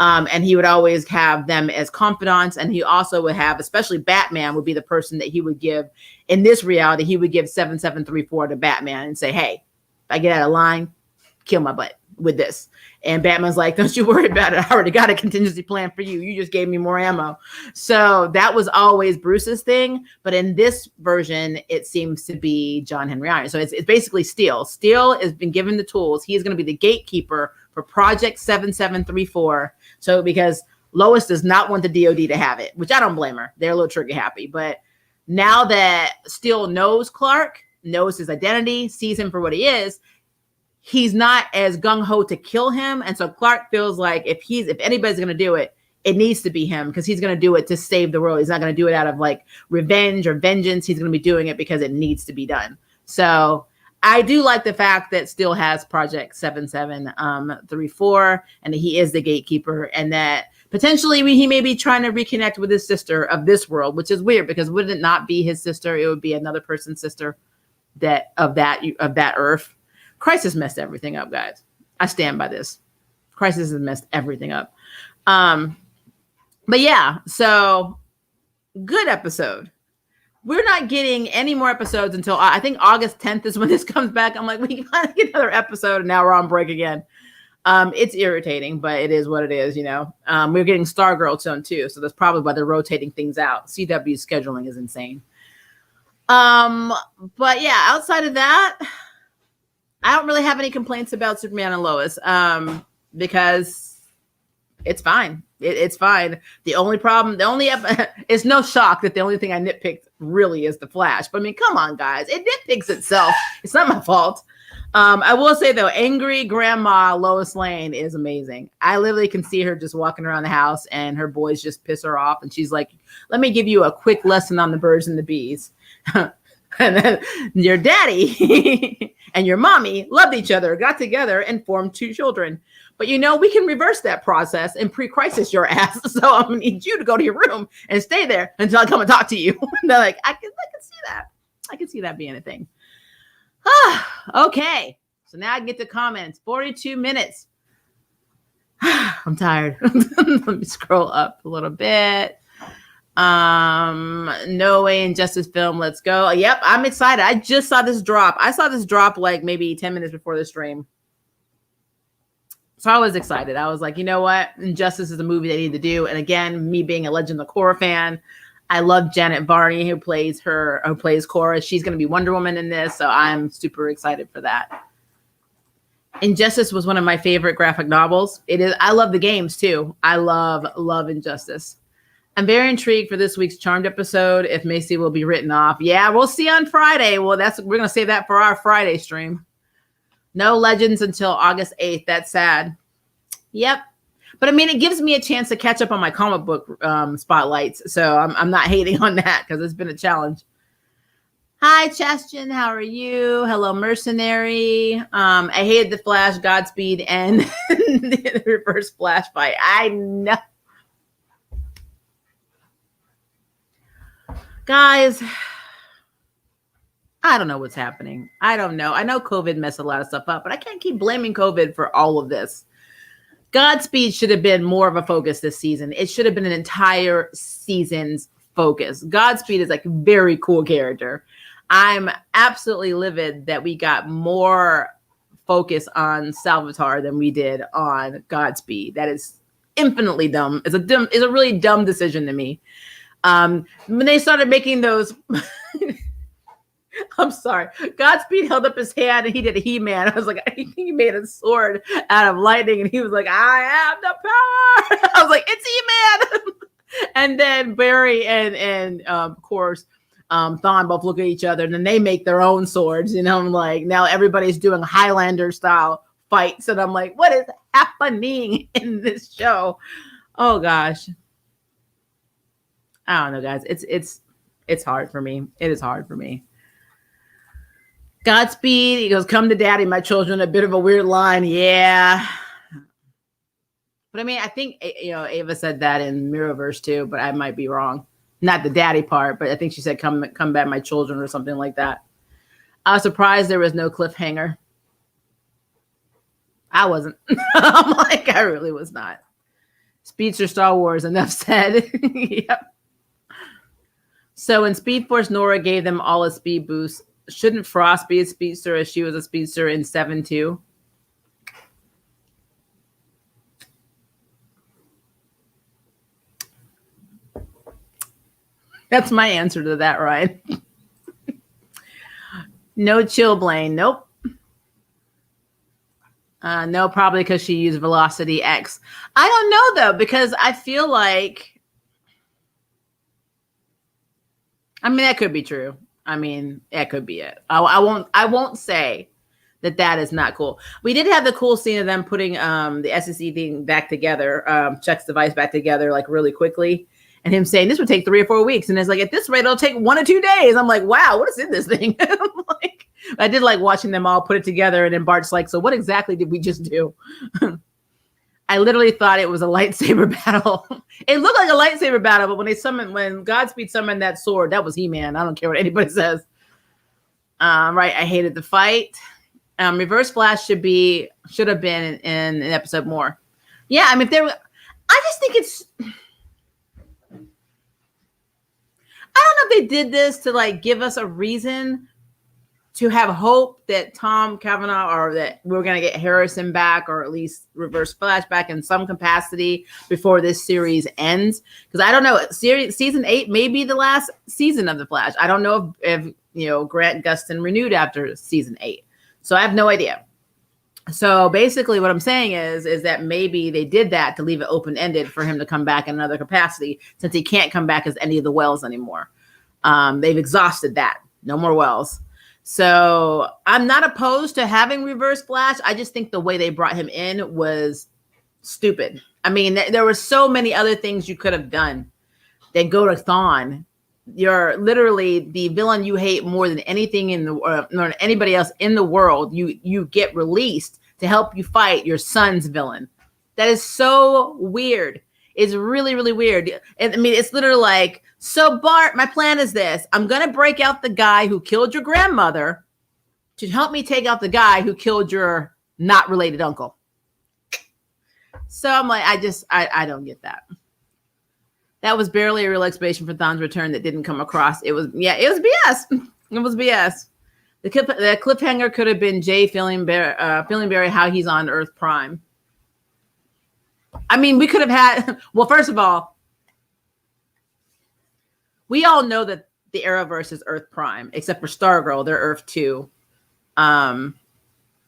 And he would always have them as confidants. And he also would have, especially Batman would be the person that he would give, in this reality, he would give 7734 to Batman and say, hey, if I get out of line, kill my butt with this. And Batman's like, don't you worry about it. I already got a contingency plan for you. You just gave me more ammo. So that was always Bruce's thing. But in this version, it seems to be John Henry Irons. So it's basically Steel. Steel has been given the tools. He is going to be the gatekeeper for Project 7734. So because Lois does not want the DOD to have it, which I don't blame her. They're a little trigger happy. But now that Steel knows Clark, knows his identity, sees him for what he is, he's not as gung-ho to kill him. And so Clark feels like if anybody's going to do it, it needs to be him, because he's going to do it to save the world. He's not going to do it out of like revenge or vengeance. He's going to be doing it because it needs to be done. So I do like the fact that Steel has Project 7734 and that he is the gatekeeper, and that potentially he may be trying to reconnect with his sister of this world, which is weird because would it not be his sister? It would be another person's sister of that Earth. Crisis messed everything up, guys. I stand by this. Crisis has messed everything up. But yeah, so good episode. We're not getting any more episodes until I think August 10th is when this comes back. I'm like, we can finally get another episode, and now we're on break again. It's irritating, but it is what it is, We're getting Stargirl soon too, so that's probably why they're rotating things out. CW's scheduling is insane. But yeah, outside of that, I don't really have any complaints about Superman and Lois, because it's fine. It's fine. It's no shock that the only thing I nitpicked really is the Flash. But I mean, come on, guys. It nitpicks itself. It's not my fault. I will say, though, angry grandma Lois Lane is amazing. I literally can see her just walking around the house and her boys just piss her off. And she's like, let me give you a quick lesson on the birds and the bees. And then your daddy and your mommy loved each other, got together, and formed 2 children. But we can reverse that process and pre-crisis your ass. So I'm gonna need you to go to your room and stay there until I come and talk to you. And they're like, I can see that. I can see that being a thing. Okay. So now I can get to comments. 42 minutes. I'm tired. Let me scroll up a little bit. No Way Injustice film. Let's go. Yep, I'm excited. I just saw this drop. I saw this drop like maybe 10 minutes before the stream. So I was excited. I was like, you know what? Injustice is a movie they need to do. And again, me being a Legend of Korra fan, I love Janet Varney, who plays Korra. She's going to be Wonder Woman in this. So I'm super excited for that. Injustice was one of my favorite graphic novels. It is. I love the games too. I love Injustice. I'm very intrigued for this week's Charmed episode, if Macy will be written off. Yeah, we'll see on Friday. Well, we're going to save that for our Friday stream. No Legends until August 8th. That's sad. Yep. But I mean, it gives me a chance to catch up on my comic book spotlights. So I'm not hating on that because it's been a challenge. Hi, Chestian. How are you? Hello, Mercenary. I hated the Flash, Godspeed, and the reverse Flash fight. I know. Guys, I don't know what's happening. I don't know. I know COVID messed a lot of stuff up, but I can't keep blaming COVID for all of this. Godspeed should have been more of a focus this season. It should have been an entire season's focus. Godspeed is like a very cool character. I'm absolutely livid that we got more focus on Salvatore than we did on Godspeed. That is infinitely dumb. It's a really dumb decision to me. When they started making those, I'm sorry, Godspeed held up his hand and he did a He-Man. I was like, he made a sword out of lightning and he was like, I have the power. I was like, it's He-Man. And then Barry and of course, Thawne both look at each other and then they make their own swords. I'm like, now everybody's doing Highlander style fights. And I'm like, what is happening in this show? Oh gosh. I don't know, guys. It's hard for me. It is hard for me. Godspeed. He goes, come to daddy, my children. A bit of a weird line. Yeah. But I mean, I think, Ava said that in Mirrorverse too, but I might be wrong. Not the daddy part, but I think she said, come back, my children, or something like that. I was surprised there was no cliffhanger. I wasn't. I'm like, I really was not. Speedster Star Wars, enough said. Yep. So in Speed Force, Nora gave them all a speed boost. Shouldn't Frost be a speedster as she was a speedster in 7 too? That's my answer to that, Ryan. No chill, Blaine. Nope. No, probably because she used Velocity X. I don't know though, because I feel like, I mean, that could be true. I mean, that could be it. I won't say that is not cool. We did have the cool scene of them putting the SEC thing back together, Chuck's device back together, like really quickly. And him saying this would take 3 or 4 weeks. And it's like, at this rate, it'll take 1 or 2 days. I'm like, wow, what is in this thing? Like, I did like watching them all put it together. And then Bart's like, so what exactly did we just do? I literally thought it was a lightsaber battle. It looked like a lightsaber battle, but when Godspeed summoned that sword, that was He-Man. I don't care what anybody says. Right, I hated the fight. Reverse Flash should have been in an episode more. Yeah, I mean, I just think it's, I don't know if they did this to like give us a reason to have hope that Tom Cavanaugh, or that we're going to get Harrison back, or at least Reverse Flash back in some capacity before this series ends. Because I don't know, season 8 may be the last season of the Flash. I don't know if Grant Gustin renewed after season 8. So I have no idea. So basically what I'm saying is that maybe they did that to leave it open-ended for him to come back in another capacity, since he can't come back as any of the Wells anymore. They've exhausted that. No more Wells. So I'm not opposed to having Reverse Flash. I just think the way they brought him in was stupid. I mean, there were so many other things you could have done. Then go to Thawne. You're literally the villain you hate more than anything in the or anybody else in the world. You get released to help you fight your son's villain. That is so weird. It's really, really weird. And I mean, it's literally like, so Bart, my plan is this. I'm going to break out the guy who killed your grandmother to help me take out the guy who killed your not related uncle. So I'm like, I don't get that. That was barely a real explanation for Thawne's return that didn't come across. It was BS. It was BS. The cliffhanger could have been Jay feeling Barry how he's on Earth Prime. I mean, we could have had, well, first of all, we all know that the Arrowverse is Earth Prime, except for Stargirl, they're Earth 2. I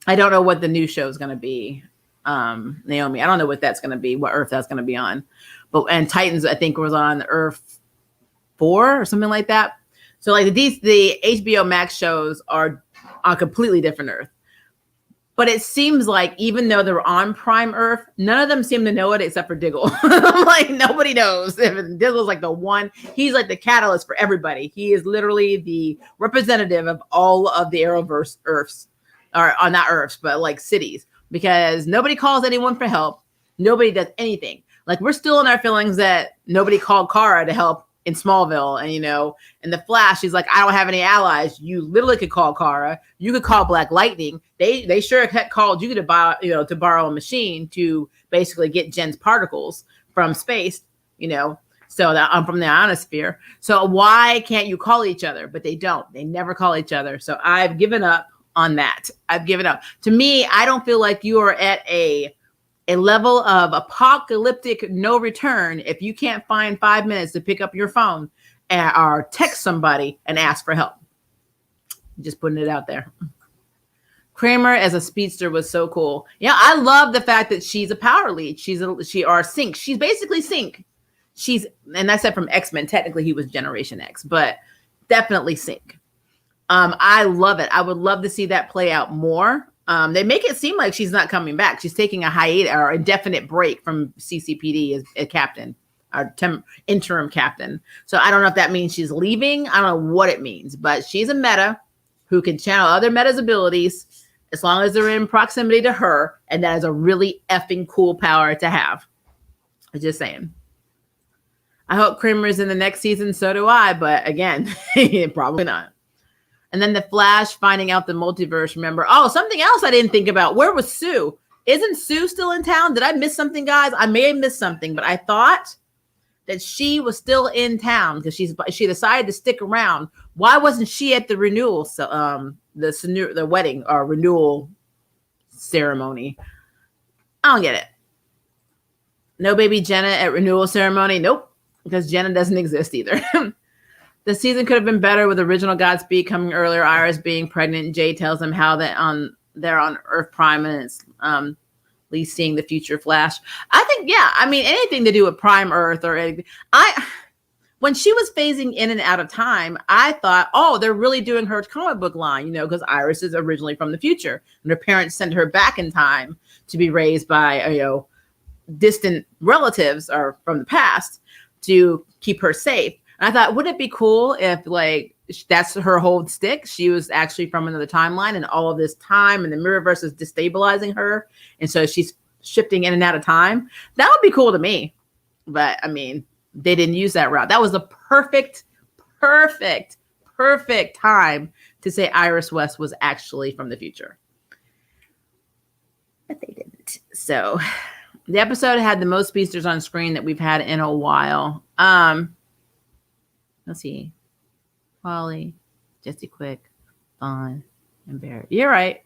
don't know what the new show is going to be. Naomi, I don't know what that's going to be, what Earth that's going to be on. And Titans, I think, was on Earth 4 or something like that. So like the HBO Max shows are on a completely different Earth. But it seems like even though they're on Prime Earth, none of them seem to know it except for Diggle. Like nobody knows. Diggle's like the one. He's like the catalyst for everybody. He is literally the representative of all of the Arrowverse Earths, or not Earths, but like cities, because nobody calls anyone for help. Nobody does anything. Like we're still in our feelings that nobody called Kara to help in Smallville, and in the Flash, he's like, I don't have any allies. You literally could call Kara. You could call Black Lightning. They sure had called you to buy, to borrow a machine to basically get Jen's particles from space, so that I'm from the ionosphere. So why can't you call each other? But they don't. They never call each other. So I've given up on that. I've given up. To me, I don't feel like you are at a level of apocalyptic no return if you can't find 5 minutes to pick up your phone or text somebody and ask for help. Just putting it out there. Kramer as a speedster was so cool. Yeah, I love the fact that she's a power lead. She Sync. She's basically Sync. And I said from X-Men. Technically, he was Generation X, but definitely Sync. I love it. I would love to see that play out more. They make it seem like she's not coming back. She's taking a hiatus or indefinite break from CCPD as a captain, or interim captain. So I don't know if that means she's leaving. I don't know what it means, but she's a meta. who can channel other Meta's abilities as long as they're in proximity to her. And that is a really effing cool power to have. I'm just saying. I hope Kramer's in the next season. So do I. But again, probably not. And then the Flash finding out the multiverse. Remember, oh, something else I didn't think about. Where was Sue? Isn't Sue still in town? Did I miss something, guys? I may have missed something, but I thought that she was still in town because she decided to stick around. Why wasn't she at the renewal? So, the wedding or renewal ceremony. I don't get it. No baby Jenna at renewal ceremony. Nope, because Jenna doesn't exist either. The season could have been better with original Godspeed coming earlier. Iris being pregnant. Jay tells them how they're on Earth Prime and it's Lee seeing the future Flash. I think, yeah. I mean, anything to do with Prime Earth or anything. When she was phasing in and out of time, I thought, oh, they're really doing her comic book line, because Iris is originally from the future and her parents sent her back in time to be raised by, distant relatives or from the past to keep her safe. And I thought, wouldn't it be cool if that's her whole stick? She was actually from another timeline and all of this time and the Mirrorverse is destabilizing her. And so she's shifting in and out of time. That would be cool to me. But I mean, they didn't use that route. That was the perfect time to say Iris West was actually from the future. But they didn't. So the episode had the most speedsters on screen that we've had in a while. Let's see. Polly, Jesse Quick, Vaughn, and Barrett. You're right.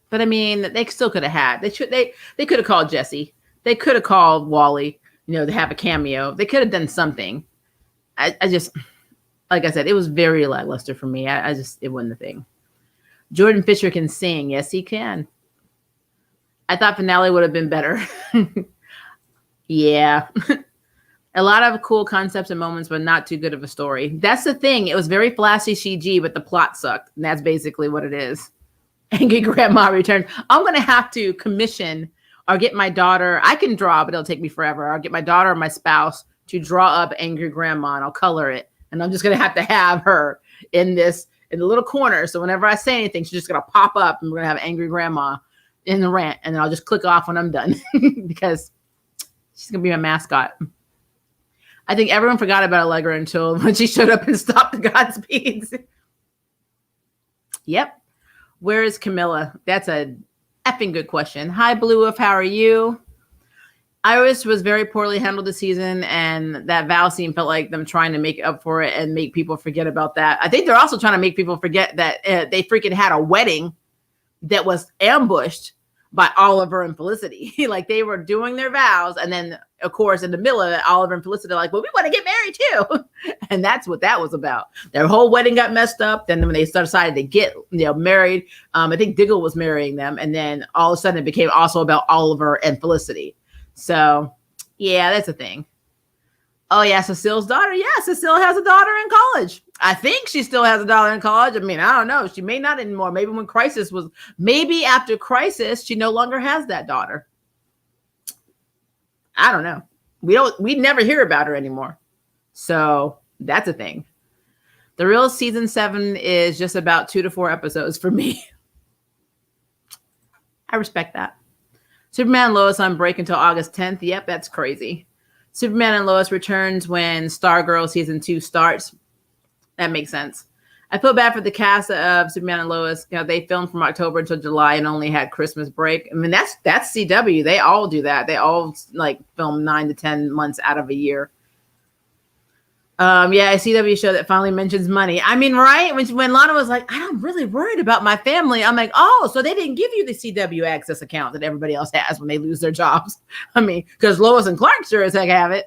But I mean, they still could have had. They could have called Jesse. They could have called Wally, to have a cameo. They could have done something. I just, like I said, it was very lackluster for me. It wasn't the thing. Jordan Fisher can sing. Yes, he can. I thought finale would have been better. Yeah. A lot of cool concepts and moments, but not too good of a story. That's the thing. It was very flashy CG, but the plot sucked. And that's basically what it is. Angry Grandma returned. I'm going to have to commission or get my daughter. I can draw, but it'll take me forever. I'll get my daughter or my spouse to draw up Angry Grandma and I'll color it. And I'm just going to have her in the little corner. So whenever I say anything, she's just going to pop up and we're going to have Angry Grandma in the rant. And then I'll just click off when I'm done because she's going to be my mascot. I think everyone forgot about Allegra until when she showed up and stopped the Godspeeds. Yep. Where is Camilla? That's a effing good question. Hi, Blue Wolf. How are you? Iris was very poorly handled this season, and that Val scene felt like them trying to make up for it and make people forget about that. I think they're also trying to make people forget that they freaking had a wedding that was ambushed by Oliver and Felicity. Like they were doing their vows, and then of course in the middle of it, Oliver and Felicity are like, well, we want to get married too. And that's what that was about. Their whole wedding got messed up. Then when they decided to get married, I think Diggle was marrying them, and then all of a sudden it became also about Oliver and Felicity. So yeah, that's a thing. Oh yeah, Cecile's daughter. Yeah, Cecile has a daughter in college. I think she still has a daughter in college. I mean, I don't know. She may not anymore. Maybe after Crisis, she no longer has that daughter. I don't know. We never hear about her anymore. So that's a thing. The real season 7 is just about 2 to 4 episodes for me. I respect that. Superman and Lois on break until August 10th. Yep, that's crazy. Superman and Lois returns when Stargirl season 2 starts. That makes sense. I feel bad for the cast of Superman and Lois. They filmed from October until July and only had Christmas break. I mean, that's CW. They all do that. They all film 9 to 10 months out of a year. Yeah, a CW show that finally mentions money. I mean, right? When Lana was like, I'm really worried about my family. I'm like, oh, so they didn't give you the CW access account that everybody else has when they lose their jobs. I mean, because Lois and Clark sure as heck have it.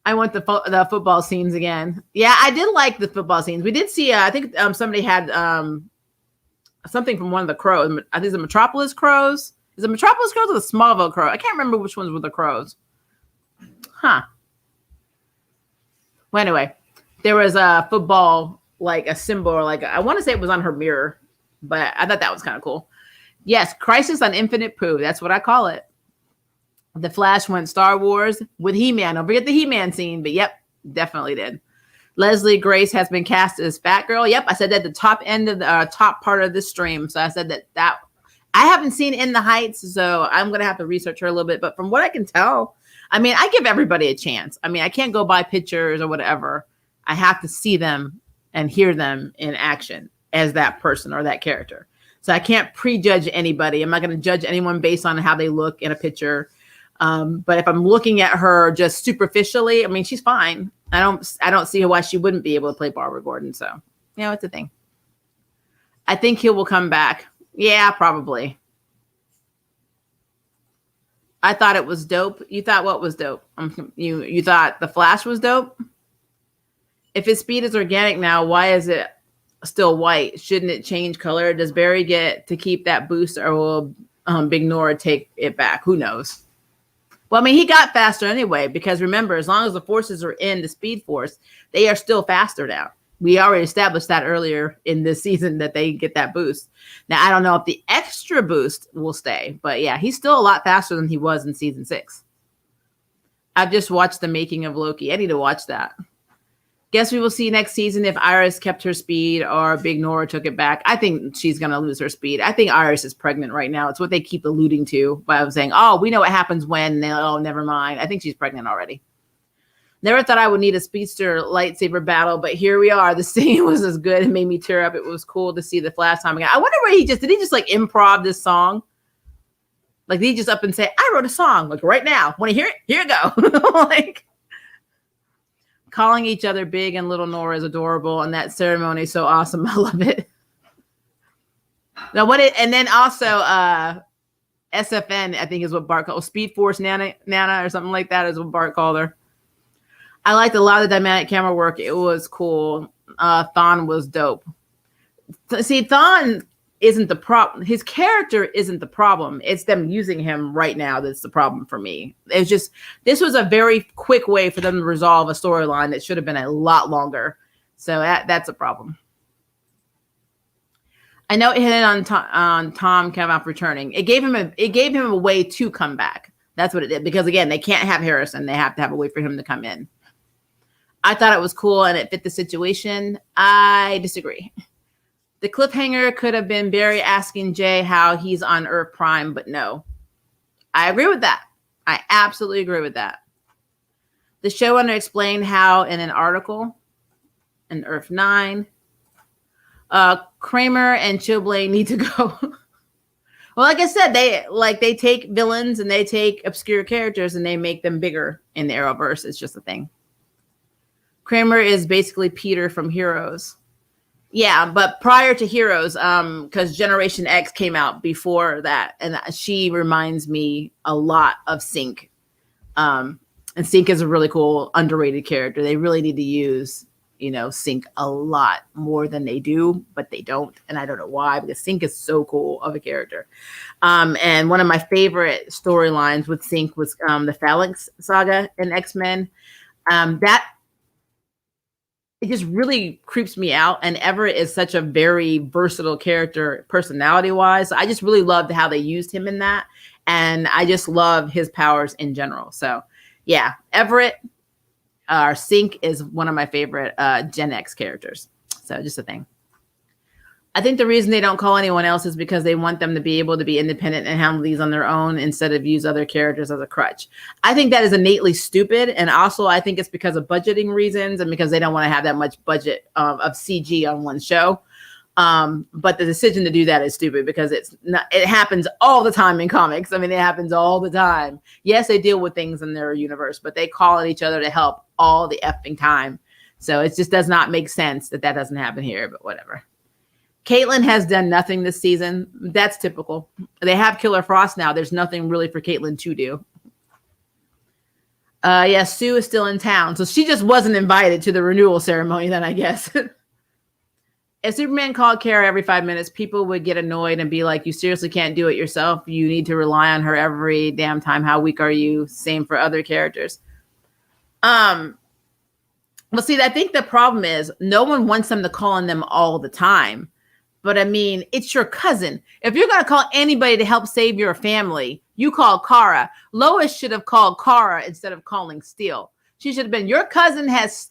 I want the football scenes again. Yeah, I did like the football scenes. We did see, I think somebody had something from one of the crows. I think it's the Metropolis Crows. Is it Metropolis Crows or the Smallville Crows? I can't remember which ones were the crows. Huh. Well, anyway, there was a football, a symbol, I want to say it was on her mirror, but I thought that was kind of cool. Yes, Crisis on Infinite Pooh. That's what I call it. The Flash went Star Wars with He-Man. Don't forget the He-Man scene, but yep, definitely did. Leslie Grace has been cast as Batgirl. Yep, I said that at the top end of the top part of the stream. So I said that I haven't seen In the Heights, so I'm going to have to research her a little bit. But from what I can tell, I mean, I give everybody a chance. I mean, I can't go by pictures or whatever. I have to see them and hear them in action as that person or that character. So I can't prejudge anybody. I'm not going to judge anyone based on how they look in a picture. But if I'm looking at her just superficially, I mean, she's fine. I don't see why she wouldn't be able to play Barbara Gordon. So, you know, it's a thing. I think he will come back. Yeah, probably. I thought it was dope. You thought what was dope? You thought the Flash was dope? If his speed is organic now, why is it still white? Shouldn't it change color? Does Barry get to keep that boost, or will Big Nora take it back? Who knows? Well, I mean, he got faster anyway, because remember, as long as the forces are in the Speed Force, they are still faster now. We already established that earlier in this season that they get that boost. Now, I don't know if the extra boost will stay, but yeah, he's still a lot faster than he was in season 6. I've just watched the making of Loki. I need to watch that. Guess we will see next season if Iris kept her speed or Big Nora took it back. I think she's going to lose her speed. I think Iris is pregnant right now. It's what they keep alluding to by saying, oh, we know what happens when. Oh, never mind. I think she's pregnant already. Never thought I would need a speedster lightsaber battle, but here we are. The scene was as good. It made me tear up. It was cool to see the Flash time again. I wonder where did he just like improv this song? Like, did he just up and say, I wrote a song, like right now. Want to hear it? Here you go. Like, calling each other Big and Little Nora is adorable, and that ceremony is so awesome. I love it. Now, and then also SFN, I think is what Bart called Speed Force Nana or something like that is what Bart called her. I liked a lot of the dynamic camera work. It was cool. Thawne was dope. See, Thawne isn't the problem. His character isn't the problem. It's them using him right now that's the problem for me. It's just, this was a very quick way for them to resolve a storyline that should have been a lot longer. So that's a problem. I know it hit on Tom Cavanaugh returning. It gave him a way to come back. That's what it did. Because again, they can't have Harrison. They have to have a way for him to come in. I thought it was cool and it fit the situation. I disagree. The cliffhanger could have been Barry asking Jay how he's on Earth Prime, but no. I agree with that. I absolutely agree with that. The showrunner explained how in an article in Earth 9, Kramer and Chilblain need to go. Well, like I said, they take villains and they take obscure characters and they make them bigger in the Arrowverse. It's just a thing. Kramer is basically Peter from Heroes. Yeah, but prior to Heroes, because Generation X came out before that, and she reminds me a lot of Sync. And Sync is a really cool, underrated character. They really need to use, Sync a lot more than they do, but they don't, and I don't know why, because Sync is so cool of a character. And one of my favorite storylines with Sync was the Phalanx saga in X-Men. It just really creeps me out. And Everett is such a very versatile character personality-wise. I just really loved how they used him in that. And I just love his powers in general. So, yeah, Everett, Sync is one of my favorite Gen X characters. So, just a thing. I think the reason they don't call anyone else is because they want them to be able to be independent and handle these on their own instead of use other characters as a crutch. I think that is innately stupid. And also I think it's because of budgeting reasons and because they don't want to have that much budget of CG on one show. But the decision to do that is stupid because it happens all the time in comics. I mean, it happens all the time. Yes, they deal with things in their universe, but they call on each other to help all the effing time. So it just does not make sense that doesn't happen here, but whatever. Caitlin has done nothing this season. That's typical. They have Killer Frost now. There's nothing really for Caitlin to do. Yeah, Sue is still in town. So she just wasn't invited to the renewal ceremony then, I guess. If Superman called Kara every 5 minutes, people would get annoyed and be like, you seriously can't do it yourself. You need to rely on her every damn time. How weak are you? Same for other characters. Well, see, I think the problem is no one wants them to call on them all the time. But I mean, it's your cousin. If you're going to call anybody to help save your family, you call Kara. Lois should have called Kara instead of calling Steel. She should have been, your cousin has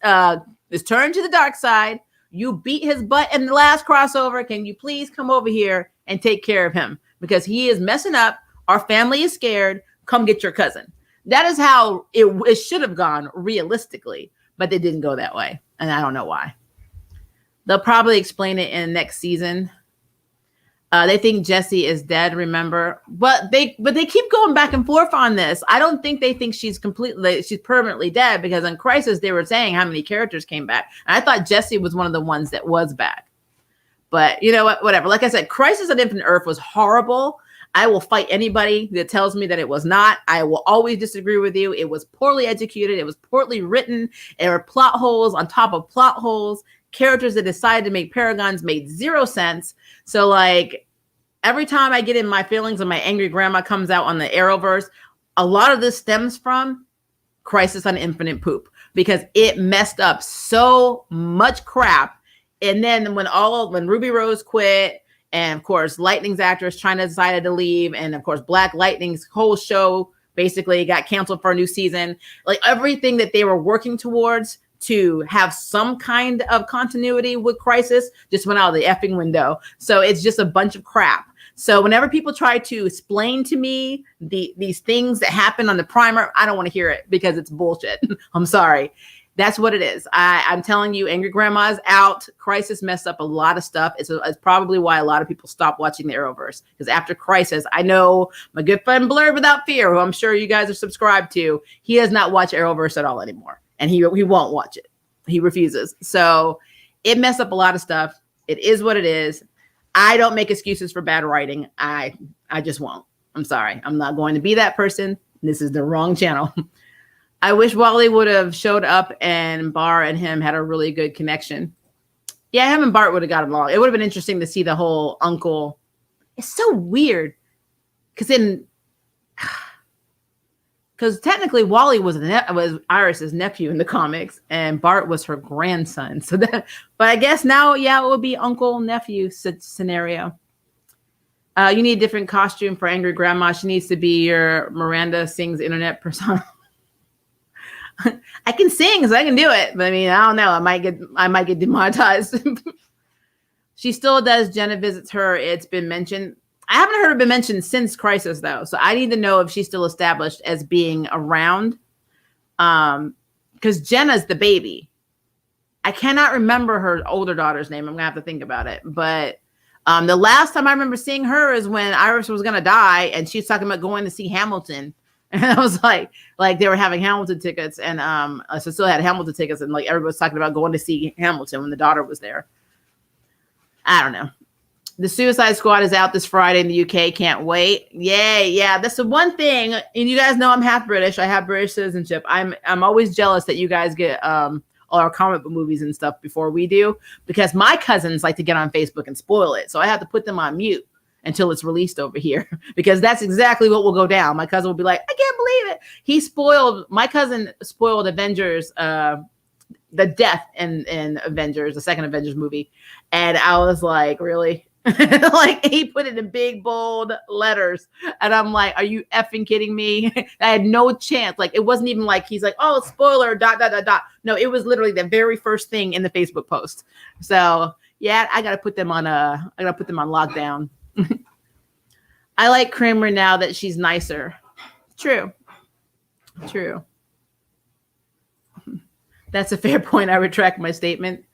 Just turn to the dark side. You beat his butt in the last crossover. Can you please come over here and take care of him? Because he is messing up. Our family is scared. Come get your cousin. That is how it should have gone realistically, but they didn't go that way. And I don't know why. They'll probably explain it in next season. They think Jesse is dead, remember? But they keep going back and forth on this. I don't think they think she's permanently dead, because on Crisis they were saying how many characters came back. And I thought Jesse was one of the ones that was back. But you know what? Whatever. Like I said, Crisis on Infinite Earth was horrible. I will fight anybody that tells me that it was not. I will always disagree with you. It was poorly executed. It was poorly written. There were plot holes on top of plot holes. Characters that decided to make paragons made zero sense. So like every time I get in my feelings and my angry grandma comes out on the Arrowverse, a lot of this stems from Crisis on Infinite Poop, because it messed up so much crap. And then when Ruby Rose quit, and of course, Lightning's actress China decided to leave. And of course, Black Lightning's whole show basically got canceled for a new season. Like everything that they were working towards to have some kind of continuity with Crisis just went out of the effing window. So it's just a bunch of crap. So whenever people try to explain to me these things that happen on the primer, I don't want to hear it because it's bullshit. I'm sorry. That's what it is. I'm telling you, Angry Grandma's out. Crisis messed up a lot of stuff. It's probably why a lot of people stopped watching the Arrowverse. Because after Crisis, I know my good friend Blurred Without Fear, who I'm sure you guys are subscribed to, he does not watch Arrowverse at all anymore. And he won't watch it. He refuses. So it messed up a lot of stuff. It is what it is. I don't make excuses for bad writing. I just won't. I'm sorry. I'm not going to be that person. This is the wrong channel. I wish Wally would have showed up and Bar and him had a really good connection. Yeah, him and Bart would have got along. It would have been interesting to see the whole uncle. It's so weird because technically Wally was Iris's nephew in the comics, and Bart was her grandson. So but I guess now, yeah, it would be uncle nephew scenario. You need a different costume for Angry Grandma. She needs to be your Miranda Sings internet persona. I can sing, so I can do it. But I mean, I don't know. I might get demonetized. She still does. Jenna visits her. It's been mentioned. I haven't heard it been mentioned since Crisis, though. So I need to know if she's still established as being around. Because Jenna's the baby. I cannot remember her older daughter's name. I'm going to have to think about it. But the last time I remember seeing her is when Iris was going to die. And she's talking about going to see Hamilton. And I was like they were having Hamilton tickets. And Cecilia had Hamilton tickets. And like everybody was talking about going to see Hamilton when the daughter was there. I don't know. The Suicide Squad is out this Friday in the UK. Can't wait. Yay. Yeah. That's the one thing. And you guys know I'm half British. I have British citizenship. I'm always jealous that you guys get all our comic book movies and stuff before we do, because my cousins like to get on Facebook and spoil it. So I have to put them on mute until it's released over here, because that's exactly what will go down. My cousin will be like, I can't believe it. My cousin spoiled Avengers, the death in Avengers, the second Avengers movie. And I was like, really? Like he put it in big bold letters, and I'm like, are you effing kidding me? I had no chance. Like it wasn't even like he's like, oh, spoiler ... No, it was literally the very first thing in the Facebook post. So yeah, I gotta put them on lockdown. I like Kramer now that she's nicer. True. That's a fair point. I retract my statement.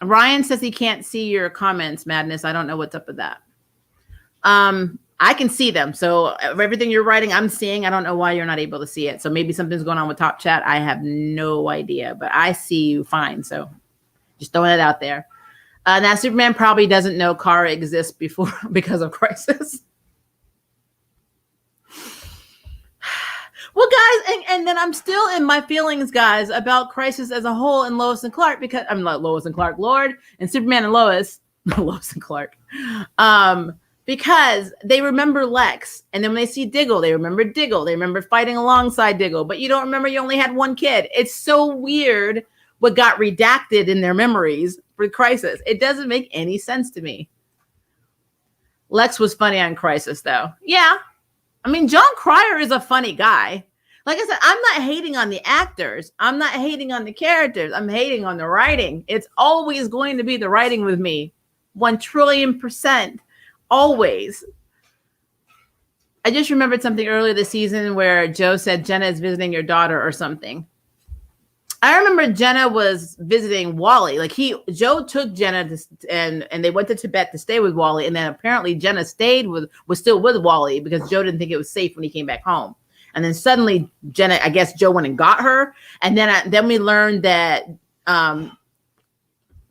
Ryan says he can't see your comments, Madness. I don't know what's up with that. I can see them. So everything you're writing, I'm seeing. I don't know why you're not able to see it. So maybe something's going on with Top Chat. I have no idea, but I see you fine. So just throwing it out there. Now Superman probably doesn't know Kara exists because of Crisis. Well, guys, and then I'm still in my feelings, guys, about Crisis as a whole and Lois and Clark, because I'm like Lois and Clark, Lord, and Superman and Lois and Clark, because they remember Lex, and then when they see Diggle, they remember Diggle, they remember fighting alongside Diggle, but you don't remember you only had one kid. It's so weird what got redacted in their memories for Crisis. It doesn't make any sense to me. Lex was funny on Crisis, though. Yeah. I mean, John Cryer is a funny guy. Like I said, I'm not hating on the actors. I'm not hating on the characters. I'm hating on the writing. It's always going to be the writing with me. 1,000,000,000%. Always. I just remembered something earlier this season where Joe said Jenna is visiting your daughter or something. I remember Jenna was visiting Wally. Like Joe took Jenna and they went to Tibet to stay with Wally, and then apparently Jenna was still with Wally because Joe didn't think it was safe when he came back home. And then suddenly Jenna, I guess Joe went and got her, and then we learned that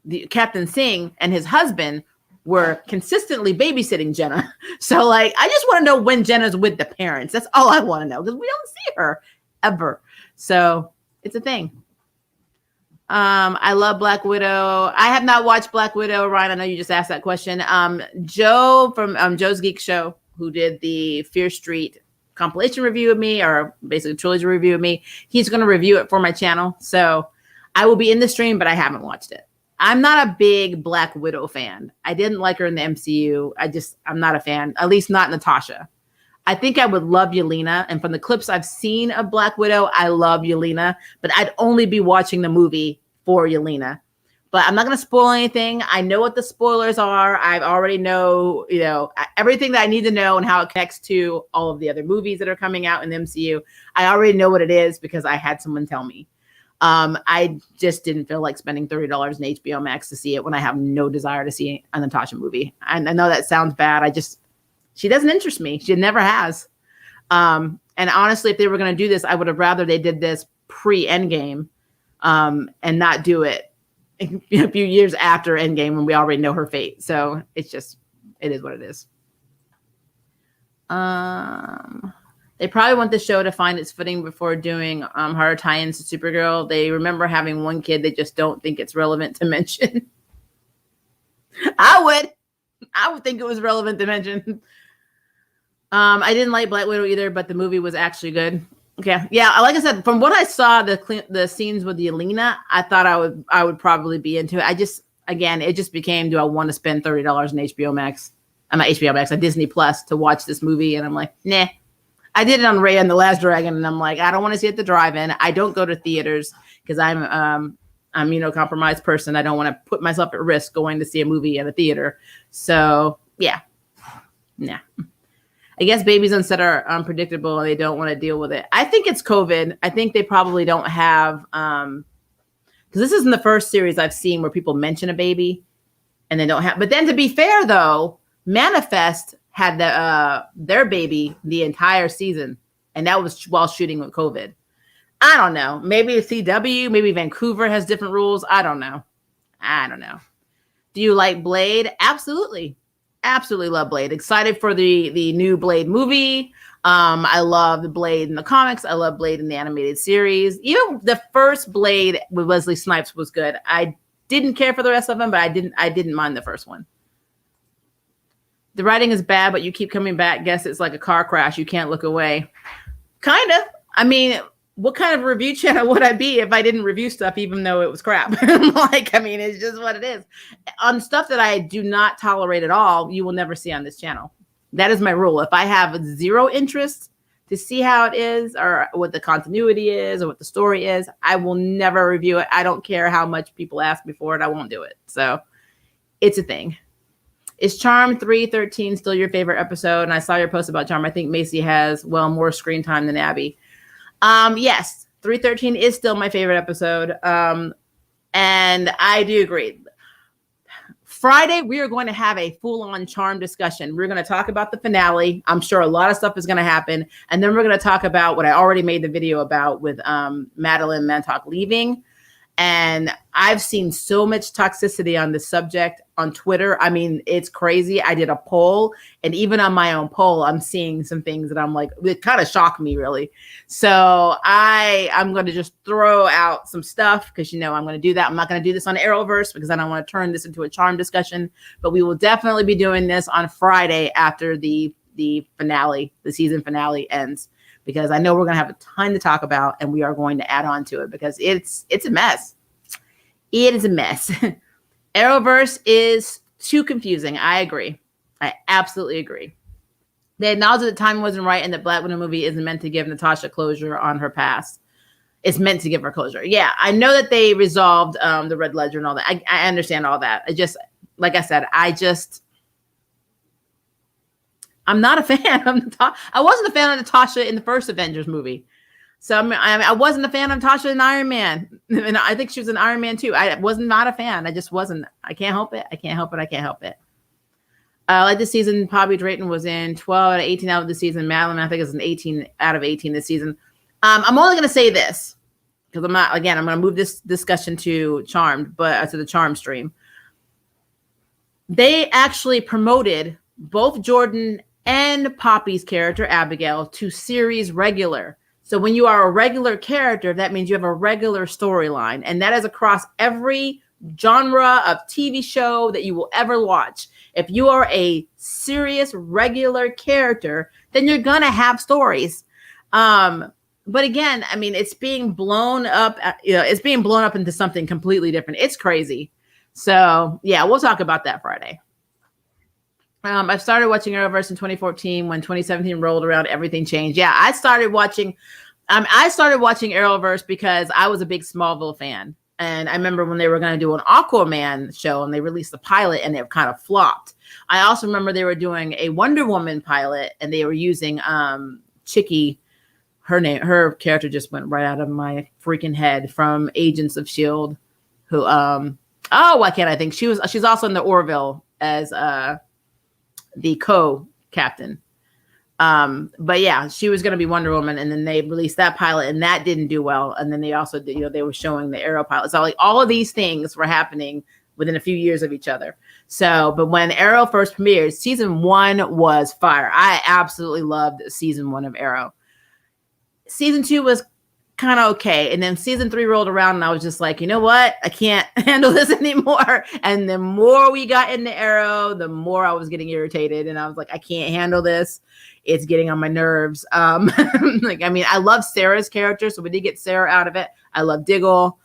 the Captain Singh and his husband were consistently babysitting Jenna. So like, I just want to know when Jenna's with the parents. That's all I want to know, because we don't see her ever. So it's a thing. I love Black Widow. I have not watched Black Widow, Ryan. I know you just asked that question. Joe from Joe's Geek Show, who did the Fear Street compilation review of me, or basically trilogy review of me, he's going to review it for my channel. So I will be in the stream, but I haven't watched it. I'm not a big Black Widow fan. I didn't like her in the MCU. I'm not a fan, at least not Natasha. I think I would love Yelena. And from the clips I've seen of Black Widow, I love Yelena, but I'd only be watching the movie for Yelena. But I'm not going to spoil anything. I know what the spoilers are. I already know, everything that I need to know and how it connects to all of the other movies that are coming out in the MCU. I already know what it is because I had someone tell me. I just didn't feel like spending $30 in HBO Max to see it when I have no desire to see a Natasha movie. I know that sounds bad. She doesn't interest me. She never has. And honestly, if they were going to do this, I would have rather they did this pre-Endgame and not do it a few years after Endgame when we already know her fate. So it is what it is. They probably want the show to find its footing before doing harder tie-ins to Supergirl. They remember having one kid they just don't think it's relevant to mention. I would think it was relevant to mention. I didn't like Black Widow either, but the movie was actually good. Okay, yeah, like I said, from what I saw, the scenes with Yelena, I thought I would probably be into it. It just became, do I want to spend $30 in HBO Max? I'm not HBO Max, Disney Plus to watch this movie, and I'm like, nah. I did it on Raya and the Last Dragon, and I'm like, I don't want to see it at the drive-in. I don't go to theaters because I'm immunocompromised person. I don't want to put myself at risk going to see a movie at a theater. So yeah, nah. I guess babies on set are unpredictable and they don't want to deal with it. I think it's COVID. I think they probably don't have, because this isn't the first series I've seen where people mention a baby and they don't have. But then to be fair though, Manifest had their baby the entire season, and that was while shooting with COVID. I don't know. Maybe CW, maybe Vancouver has different rules. I don't know. Do you like Blade? Absolutely. Absolutely love Blade. Excited for the new Blade movie. I love the Blade in the comics. I love Blade in the animated series. Even the first Blade with Wesley Snipes was good. I didn't care for the rest of them, but I didn't mind the first one. The writing is bad, but you keep coming back. Guess it's like a car crash. You can't look away. Kind of. I mean, what kind of review channel would I be if I didn't review stuff, even though it was crap? It's just what it is. On stuff that I do not tolerate at all, you will never see on this channel. That is my rule. If I have zero interest to see how it is or what the continuity is or what the story is, I will never review it. I don't care how much people ask me for it. I won't do it. So it's a thing. Is Charm 313 still your favorite episode? And I saw your post about Charm. I think Macy has, more screen time than Abby. Yes, 313 is still my favorite episode. And I do agree. Friday, we are going to have a full-on Charm discussion. We're going to talk about the finale. I'm sure a lot of stuff is going to happen. And then we're going to talk about what I already made the video about with Madeline Mantock leaving. And I've seen so much toxicity on this subject on Twitter. I mean, it's crazy. I did a poll, and even on my own poll, I'm seeing some things that I'm like, it kind of shocked me, really. So I'm going to just throw out some stuff because, I'm going to do that. I'm not going to do this on Arrowverse because I don't want to turn this into a Charm discussion. But we will definitely be doing this on Friday after the finale, the season finale ends, because I know we're going to have a ton to talk about, and we are going to add on to it because it's a mess. It is a mess. Arrowverse is too confusing. I agree. I absolutely agree. They acknowledged that the timing wasn't right and that Black Widow movie isn't meant to give Natasha closure on her past. It's meant to give her closure. Yeah, I know that they resolved the Red Ledger and all that. I understand all that. I just, like I said, I'm not a fan of Natasha. I wasn't a fan of Natasha in the first Avengers movie. So I wasn't a fan of Natasha in Iron Man. And I think she was in Iron Man too. I was not a fan. I just wasn't. I can't help it. I can't help it. I can't help it. Like this season, Bobby Drayton was in 12 out of 18 out of the season. Madeline, I think, is an 18 out of 18 this season. I'm only going to say this because I'm going to move this discussion to Charmed, but to the Charm stream. They actually promoted both Jordan and Poppy's character, Abigail, to series regular. So when you are a regular character, that means you have a regular storyline. And that is across every genre of TV show that you will ever watch. If you are a serious regular character, then you're going to have stories. But again, I mean, it's being blown up. It's being blown up into something completely different. It's crazy. So yeah, we'll talk about that Friday. I started watching Arrowverse in 2014. When 2017 rolled around, everything changed. Yeah, I started watching Arrowverse because I was a big Smallville fan. And I remember when they were going to do an Aquaman show and they released the pilot and it kind of flopped. I also remember they were doing a Wonder Woman pilot and they were using Chicky. Her character just went right out of my freaking head from Agents of S.H.I.E.L.D. Who, why can't I think? She's also in the Orville as the co-captain. But yeah, she was going to be Wonder Woman, and then they released that pilot, and that didn't do well. And then they also did, they were showing the Arrow pilot. So like all of these things were happening within a few years of each other. So, but when Arrow first premiered, season 1 was fire. I absolutely loved season 1 of Arrow. Season 2 was kind of okay. And then season 3 rolled around and I was just like, you know what? I can't handle this anymore. And the more we got into Arrow, the more I was getting irritated. And I was like, I can't handle this. It's getting on my nerves. I love Sarah's character. So we did get Sarah out of it. I love Diggle.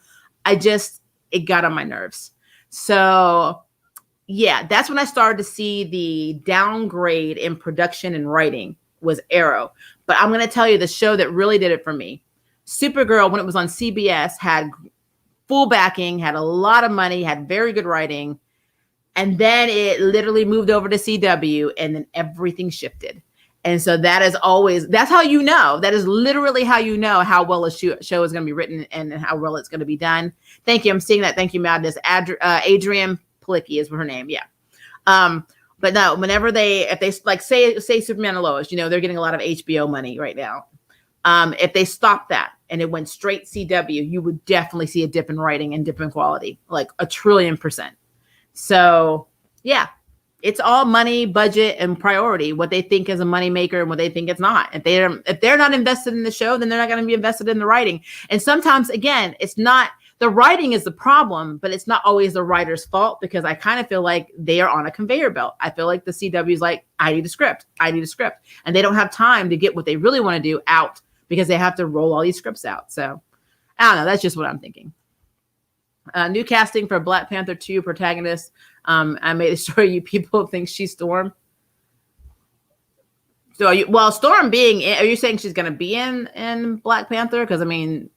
It got on my nerves. So yeah, that's when I started to see the downgrade in production and writing was Arrow. But I'm going to tell you the show that really did it for me. Supergirl, when it was on CBS, had full backing, had a lot of money, had very good writing. And then it literally moved over to CW and then everything shifted. And so that's how you know. That is literally how you know how well a show is going to be written and how well it's going to be done. Thank you. I'm seeing that. Thank you, Madness. Adrienne Palicki is her name. Yeah. But no, whenever if they like say Superman and Lois, they're getting a lot of HBO money right now. If they stopped that and it went straight CW, you would definitely see a dip in writing and dip in quality, like 1,000,000,000%. So yeah, it's all money, budget, and priority. What they think is a money maker and what they think it's not. If they're not invested in the show, then they're not going to be invested in the writing. And sometimes, again, it's not the writing is the problem, but it's not always the writer's fault because I kind of feel like they are on a conveyor belt. I feel like the CW is like, I need a script, and they don't have time to get what they really want to do out because they have to roll all these scripts out. So I don't know. That's just what I'm thinking. New casting for Black Panther 2 protagonist. I made a story. You people think she's Storm. So Storm being, are you saying she's going to be in Black Panther? Because I mean,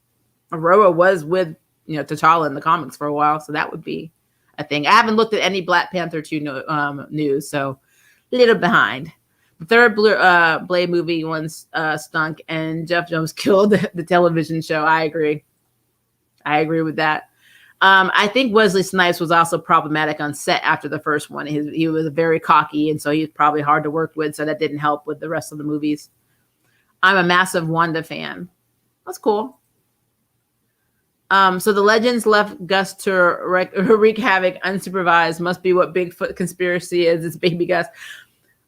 Aurora was with T'Challa in the comics for a while, so that would be a thing. I haven't looked at any Black Panther 2 news, so a little behind. The third Blade movie once stunk, and Jeff Jones killed the television show. I agree with that. I think Wesley Snipes was also problematic on set after the first one. He was very cocky, and so he was probably hard to work with, so that didn't help with the rest of the movies. I'm a massive Wanda fan. That's cool. So the Legends left Gus to wreak havoc unsupervised. Must be what Bigfoot conspiracy is. It's Baby Gus.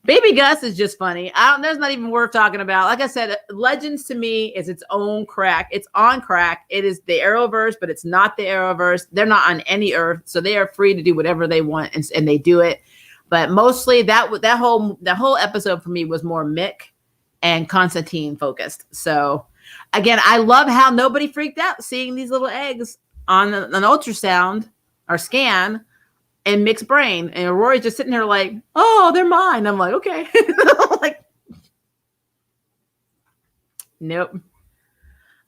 Baby Gus is just funny. There's not even worth talking about. Like I said, Legends to me is its own crack. It's on crack. It is the Arrowverse, but it's not the Arrowverse. They're not on any earth, so they are free to do whatever they want, and they do it. But mostly that whole episode for me was more Mick and Constantine focused. So again, I love how nobody freaked out seeing these little eggs on an ultrasound or scan in Mick's brain, and Rory's just sitting here like, "Oh, they're mine." I'm like, okay, like Nope.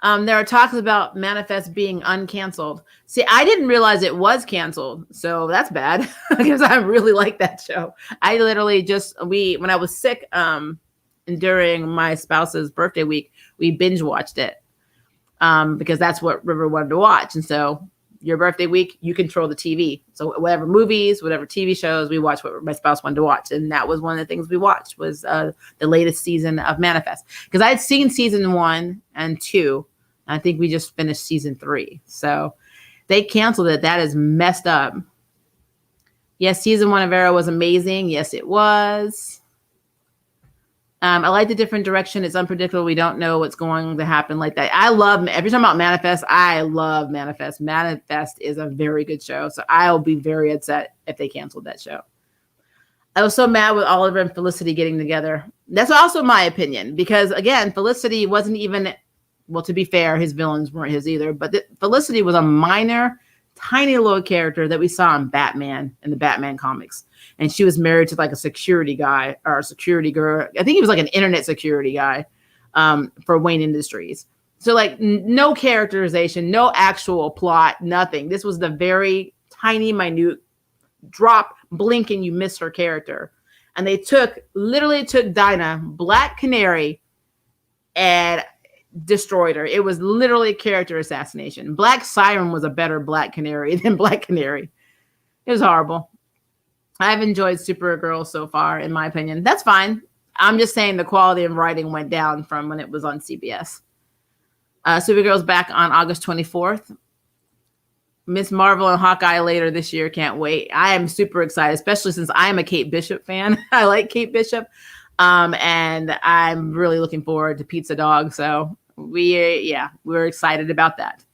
There are talks about Manifest being uncanceled. See, I didn't realize it was canceled, so that's bad because I really like that show. I literally when I was sick, and during my spouse's birthday week, we binge watched it, because that's what River wanted to watch, and so your birthday week, you control the TV. So whatever movies, whatever TV shows, we watch what my spouse wanted to watch, and that was one of the things we watched was the latest season of Manifest because I had seen season 1 and 2. I think we just finished season 3. So they canceled it. That is messed up. Yes, season 1 of Arrow was amazing. Yes, it was. I like the different direction. It's unpredictable. We don't know what's going to happen like that. I love, every time about Manifest, I love Manifest. Manifest is a very good show. So I'll be very upset if they canceled that show. I was so mad with Oliver and Felicity getting together. That's also my opinion because, again, Felicity wasn't even... Well, to be fair, his villains weren't his either, but Felicity was a minor, tiny little character that we saw in Batman in the Batman comics. And she was married to like a security guy or a security girl. I think he was like an internet security guy for Wayne Industries. So like no characterization, no actual plot, nothing. This was the very tiny, minute drop, blink and you miss her character. And they literally took Dinah, Black Canary, and destroyed her. It was literally character assassination. Black Siren was a better Black Canary than Black Canary. It was horrible. I've enjoyed Supergirl so far, in my opinion. That's fine. I'm just saying the quality of writing went down from when it was on CBS. Supergirl's back on August 24th. Miss Marvel and Hawkeye later this year. Can't wait. I am super excited, especially since I am a Kate Bishop fan. I like Kate Bishop. And I'm really looking forward to Pizza Dog. So we're excited about that.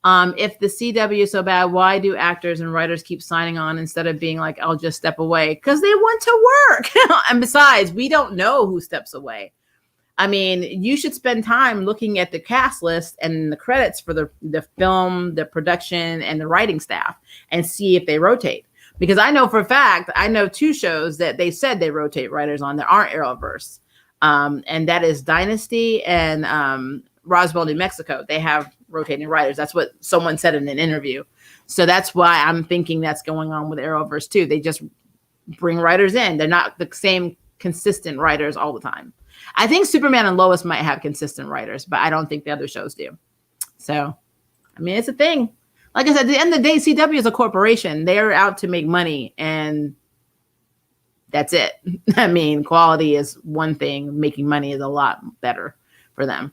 If the CW is so bad, why do actors and writers keep signing on instead of being like, I'll just step away? Because they want to work. And besides, we don't know who steps away. I mean, you should spend time looking at the cast list and the credits for the film, the production, and the writing staff and see if they rotate. Because I know for a fact, I know 2 shows that they said they rotate writers on that aren't Arrowverse. And that is Dynasty and Roswell, New Mexico. They have rotating writers. That's what someone said in an interview. So that's why I'm thinking that's going on with Arrowverse too. They just bring writers in. They're not the same consistent writers all the time. I think Superman and Lois might have consistent writers, but I don't think the other shows do. So, I mean, it's a thing. Like I said, at the end of the day, CW is a corporation. They're out to make money, and that's it. I mean, quality is one thing. Making money is a lot better for them.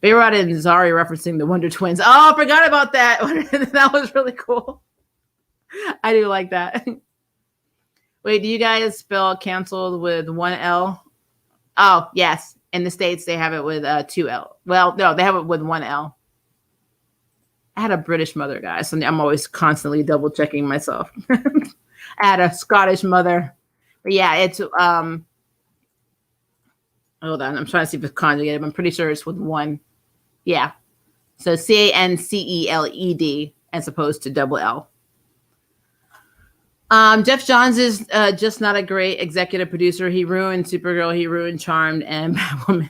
Bayrod and Zari referencing the Wonder Twins. Oh, I forgot about that. That was really cool. I do like that. Wait, do you guys spell canceled with 1 L? Oh, yes. In the States, they have it with 2 L. Well, no, they have it with 1 L. I had a British mother, guys, so I'm always constantly double checking myself. I had a Scottish mother, but yeah, it's hold on, I'm trying to see if it's conjugated. I'm pretty sure it's with 1. Yeah, so CANCELED as opposed to double L. Jeff Johns is just not a great executive producer. He ruined Supergirl. He ruined Charmed and Batwoman.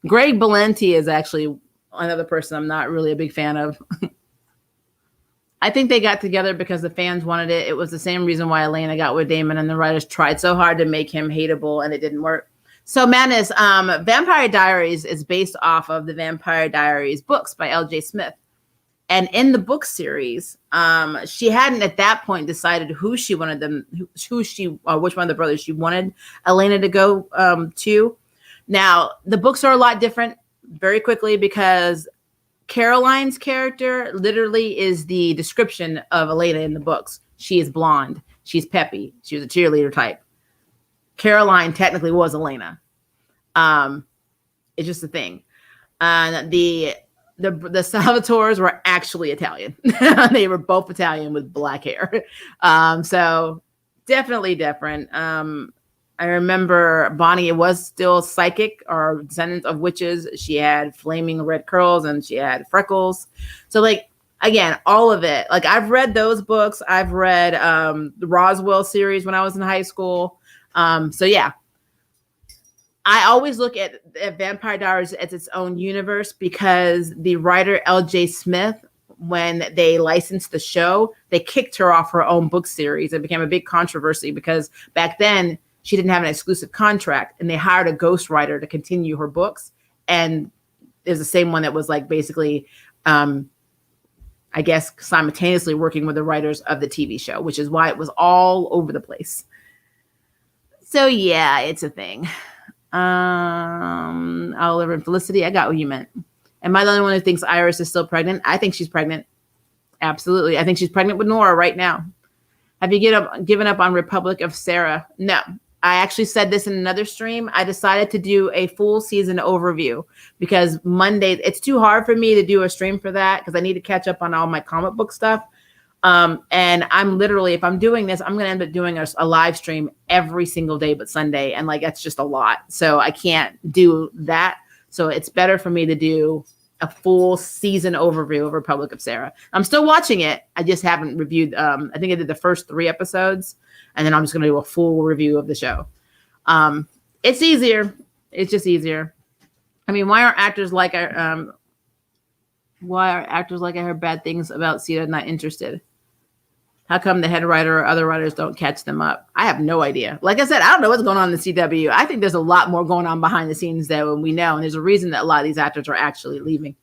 Greg Berlanti is actually another person I'm not really a big fan of. I think they got together because the fans wanted it. It was the same reason why Elena got with Damon, and the writers tried so hard to make him hateable, and it didn't work. So, Madness, Vampire Diaries is based off of the Vampire Diaries books by L.J. Smith. And in the book series, she hadn't at that point decided who she wanted them, which one of the brothers she wanted Elena to go to. Now, the books are a lot different very quickly because Caroline's character literally is the description of Elena in the books. She is blonde. She's peppy. She was a cheerleader type. Caroline technically was Elena. It's just a thing. The Salvatores were actually Italian. They were both Italian with black hair. So definitely different. I remember Bonnie was still psychic or descendant of witches. She had flaming red curls and she had freckles. So like, again, all of it. Like I've read those books. I've read the Roswell series when I was in high school. So yeah. I always look at Vampire Diaries as its own universe because the writer L.J. Smith, when they licensed the show, they kicked her off her own book series. It became a big controversy because back then she didn't have an exclusive contract, and they hired a ghostwriter to continue her books. And it was the same one that was like basically, I guess, simultaneously working with the writers of the TV show, which is why it was all over the place. So yeah, it's a thing. Oliver and Felicity, I got what you meant. Am I the only one who thinks Iris is still pregnant? I think she's pregnant. Absolutely. I think she's pregnant with Nora right now. Have you given up on Republic of Sarah? No. I actually said this in another stream. I decided to do a full season overview because Monday, it's too hard for me to do a stream for that because I need to catch up on all my comic book stuff. And I'm literally, if I'm doing this, I'm going to end up doing a live stream every single day but Sunday. And like, that's just a lot. So I can't do that. So it's better for me to do a full season overview of Republic of Sarah. I'm still watching it. I just haven't reviewed. I think I did the first 3 episodes, and then I'm just going to do a full review of the show. It's easier. It's just easier. I mean, why are actors like I heard bad things about Sita not interested? How come the head writer or other writers don't catch them up? I have no idea. Like I said, I don't know what's going on in the CW. I think there's a lot more going on behind the scenes that we know. And there's a reason that a lot of these actors are actually leaving.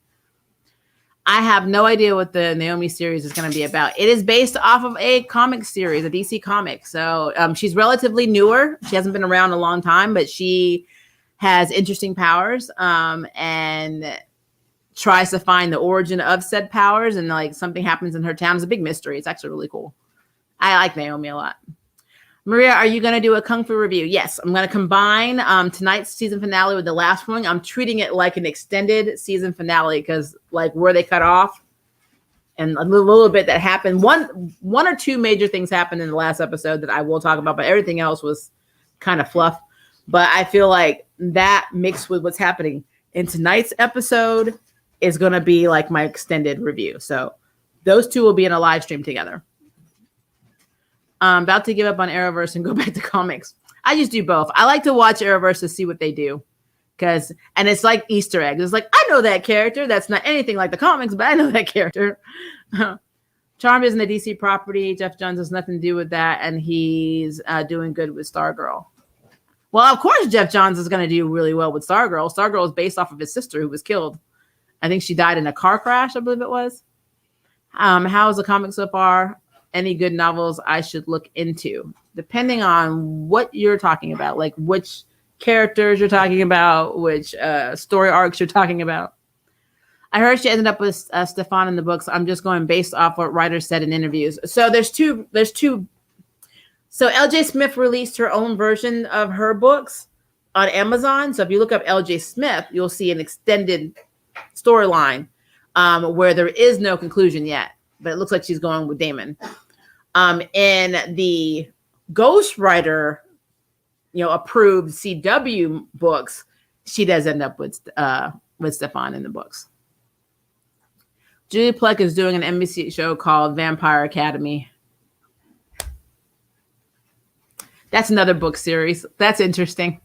I have no idea what the Naomi series is going to be about. It is based off of a comic series, a DC comic. So she's relatively newer. She hasn't been around a long time, but she has interesting powers and tries to find the origin of said powers, and like something happens in her town. It's a big mystery. It's actually really cool. I like Naomi a lot. Maria, are you going to do a Kung Fu review? Yes, I'm going to combine tonight's season finale with the last one. I'm treating it like an extended season finale because like where they cut off and a little bit that happened. One or two major things happened in the last episode that I will talk about, but everything else was kind of fluff. But I feel like that mixed with what's happening in tonight's episode is going to be like my extended review. So those two will be in a live stream together. I'm about to give up on Arrowverse and go back to comics. I just do both. I like to watch Arrowverse to see what they do. And it's like Easter eggs. It's like, I know that character. That's not anything like the comics, but I know that character. Charmed isn't a DC property. Jeff Johns has nothing to do with that. And he's doing good with Stargirl. Well, of course, Jeff Johns is going to do really well with Stargirl. Stargirl is based off of his sister who was killed. I think she died in a car crash, I believe it was. How's the comic so far? Any good novels I should look into? Depending on what you're talking about, like which characters you're talking about, which story arcs you're talking about. I heard she ended up with Stefan in the books. I'm just going based off what writers said in interviews. So there's two. So LJ Smith released her own version of her books on Amazon. So if you look up LJ Smith, you'll see an extended storyline where there is no conclusion yet, but it looks like she's going with Damon. In the ghostwriter, approved CW books, she does end up with Stefan in the books. Julie Plec is doing an NBC show called Vampire Academy. That's another book series. That's interesting.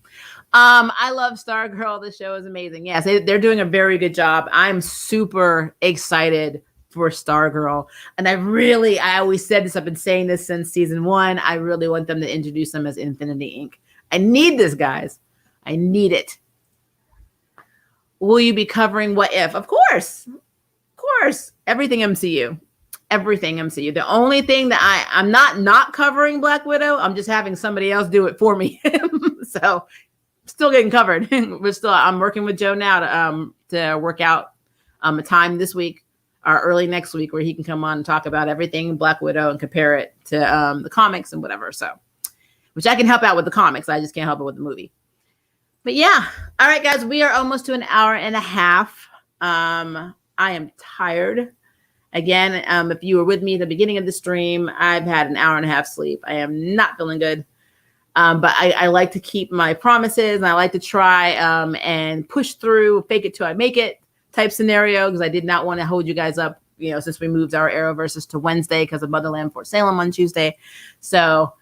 I love Stargirl. The show is amazing. Yes, they're doing a very good job. I'm super excited for Stargirl. And I always said this, I've been saying this since season 1. I really want them to introduce them as Infinity Inc. I need this, guys. I need it. Will you be covering What If? Of course. Of course. Everything MCU. Everything MCU. The only thing that I'm not covering Black Widow. I'm just having somebody else do it for me. So still getting covered. I'm working with Joe now to work out a time this week or early next week where he can come on and talk about everything Black Widow and compare it to the comics and whatever. So, which I can help out with the comics. I just can't help it with the movie. But yeah. All right, guys, we are almost to an hour and a half. I am tired. Again, if you were with me at the beginning of the stream, I've had an hour and a half sleep. I am not feeling good. But I like to keep my promises, and I like to try and push through, fake it till I make it type scenario, because I did not want to hold you guys up, since we moved our Arrowverses to Wednesday because of Motherland Fort Salem on Tuesday. So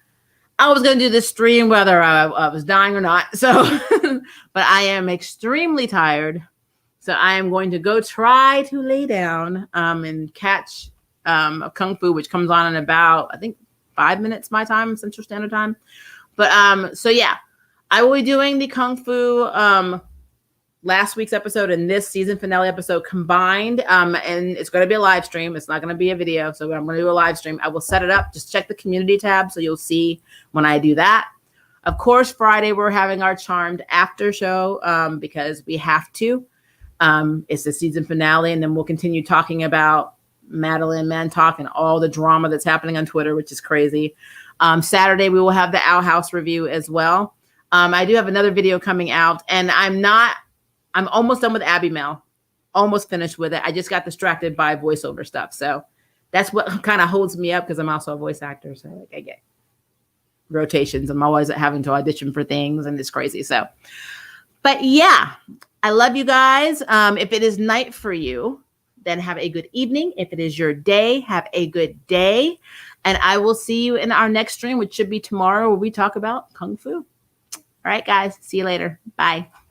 I was going to do this stream whether I was dying or not. So, but I am extremely tired. So I am going to go try to lay down and catch Kung Fu, which comes on in about, I think, 5 minutes my time, Central Standard Time. But so yeah, I will be doing the Kung Fu last week's episode and this season finale episode combined. And it's going to be a live stream. It's not going to be a video. So I'm going to do a live stream. I will set it up. Just check the community tab so you'll see when I do that. Of course, Friday we're having our Charmed after show because we have to. It's the season finale, and then we'll continue talking about Madeline Mantalk and all the drama that's happening on Twitter, which is crazy. Saturday we will have the Owl House review as well. I do have another video coming out, and I'm almost done with Abby Mel. Almost finished with it. I just got distracted by voiceover stuff. So that's what kind of holds me up because I'm also a voice actor. So like I get rotations. I'm always having to audition for things and it's crazy. So, but yeah, I love you guys. If it is night for you, then have a good evening. If it is your day, have a good day. And I will see you in our next stream, which should be tomorrow, where we talk about Kung Fu. All right, guys. See you later. Bye.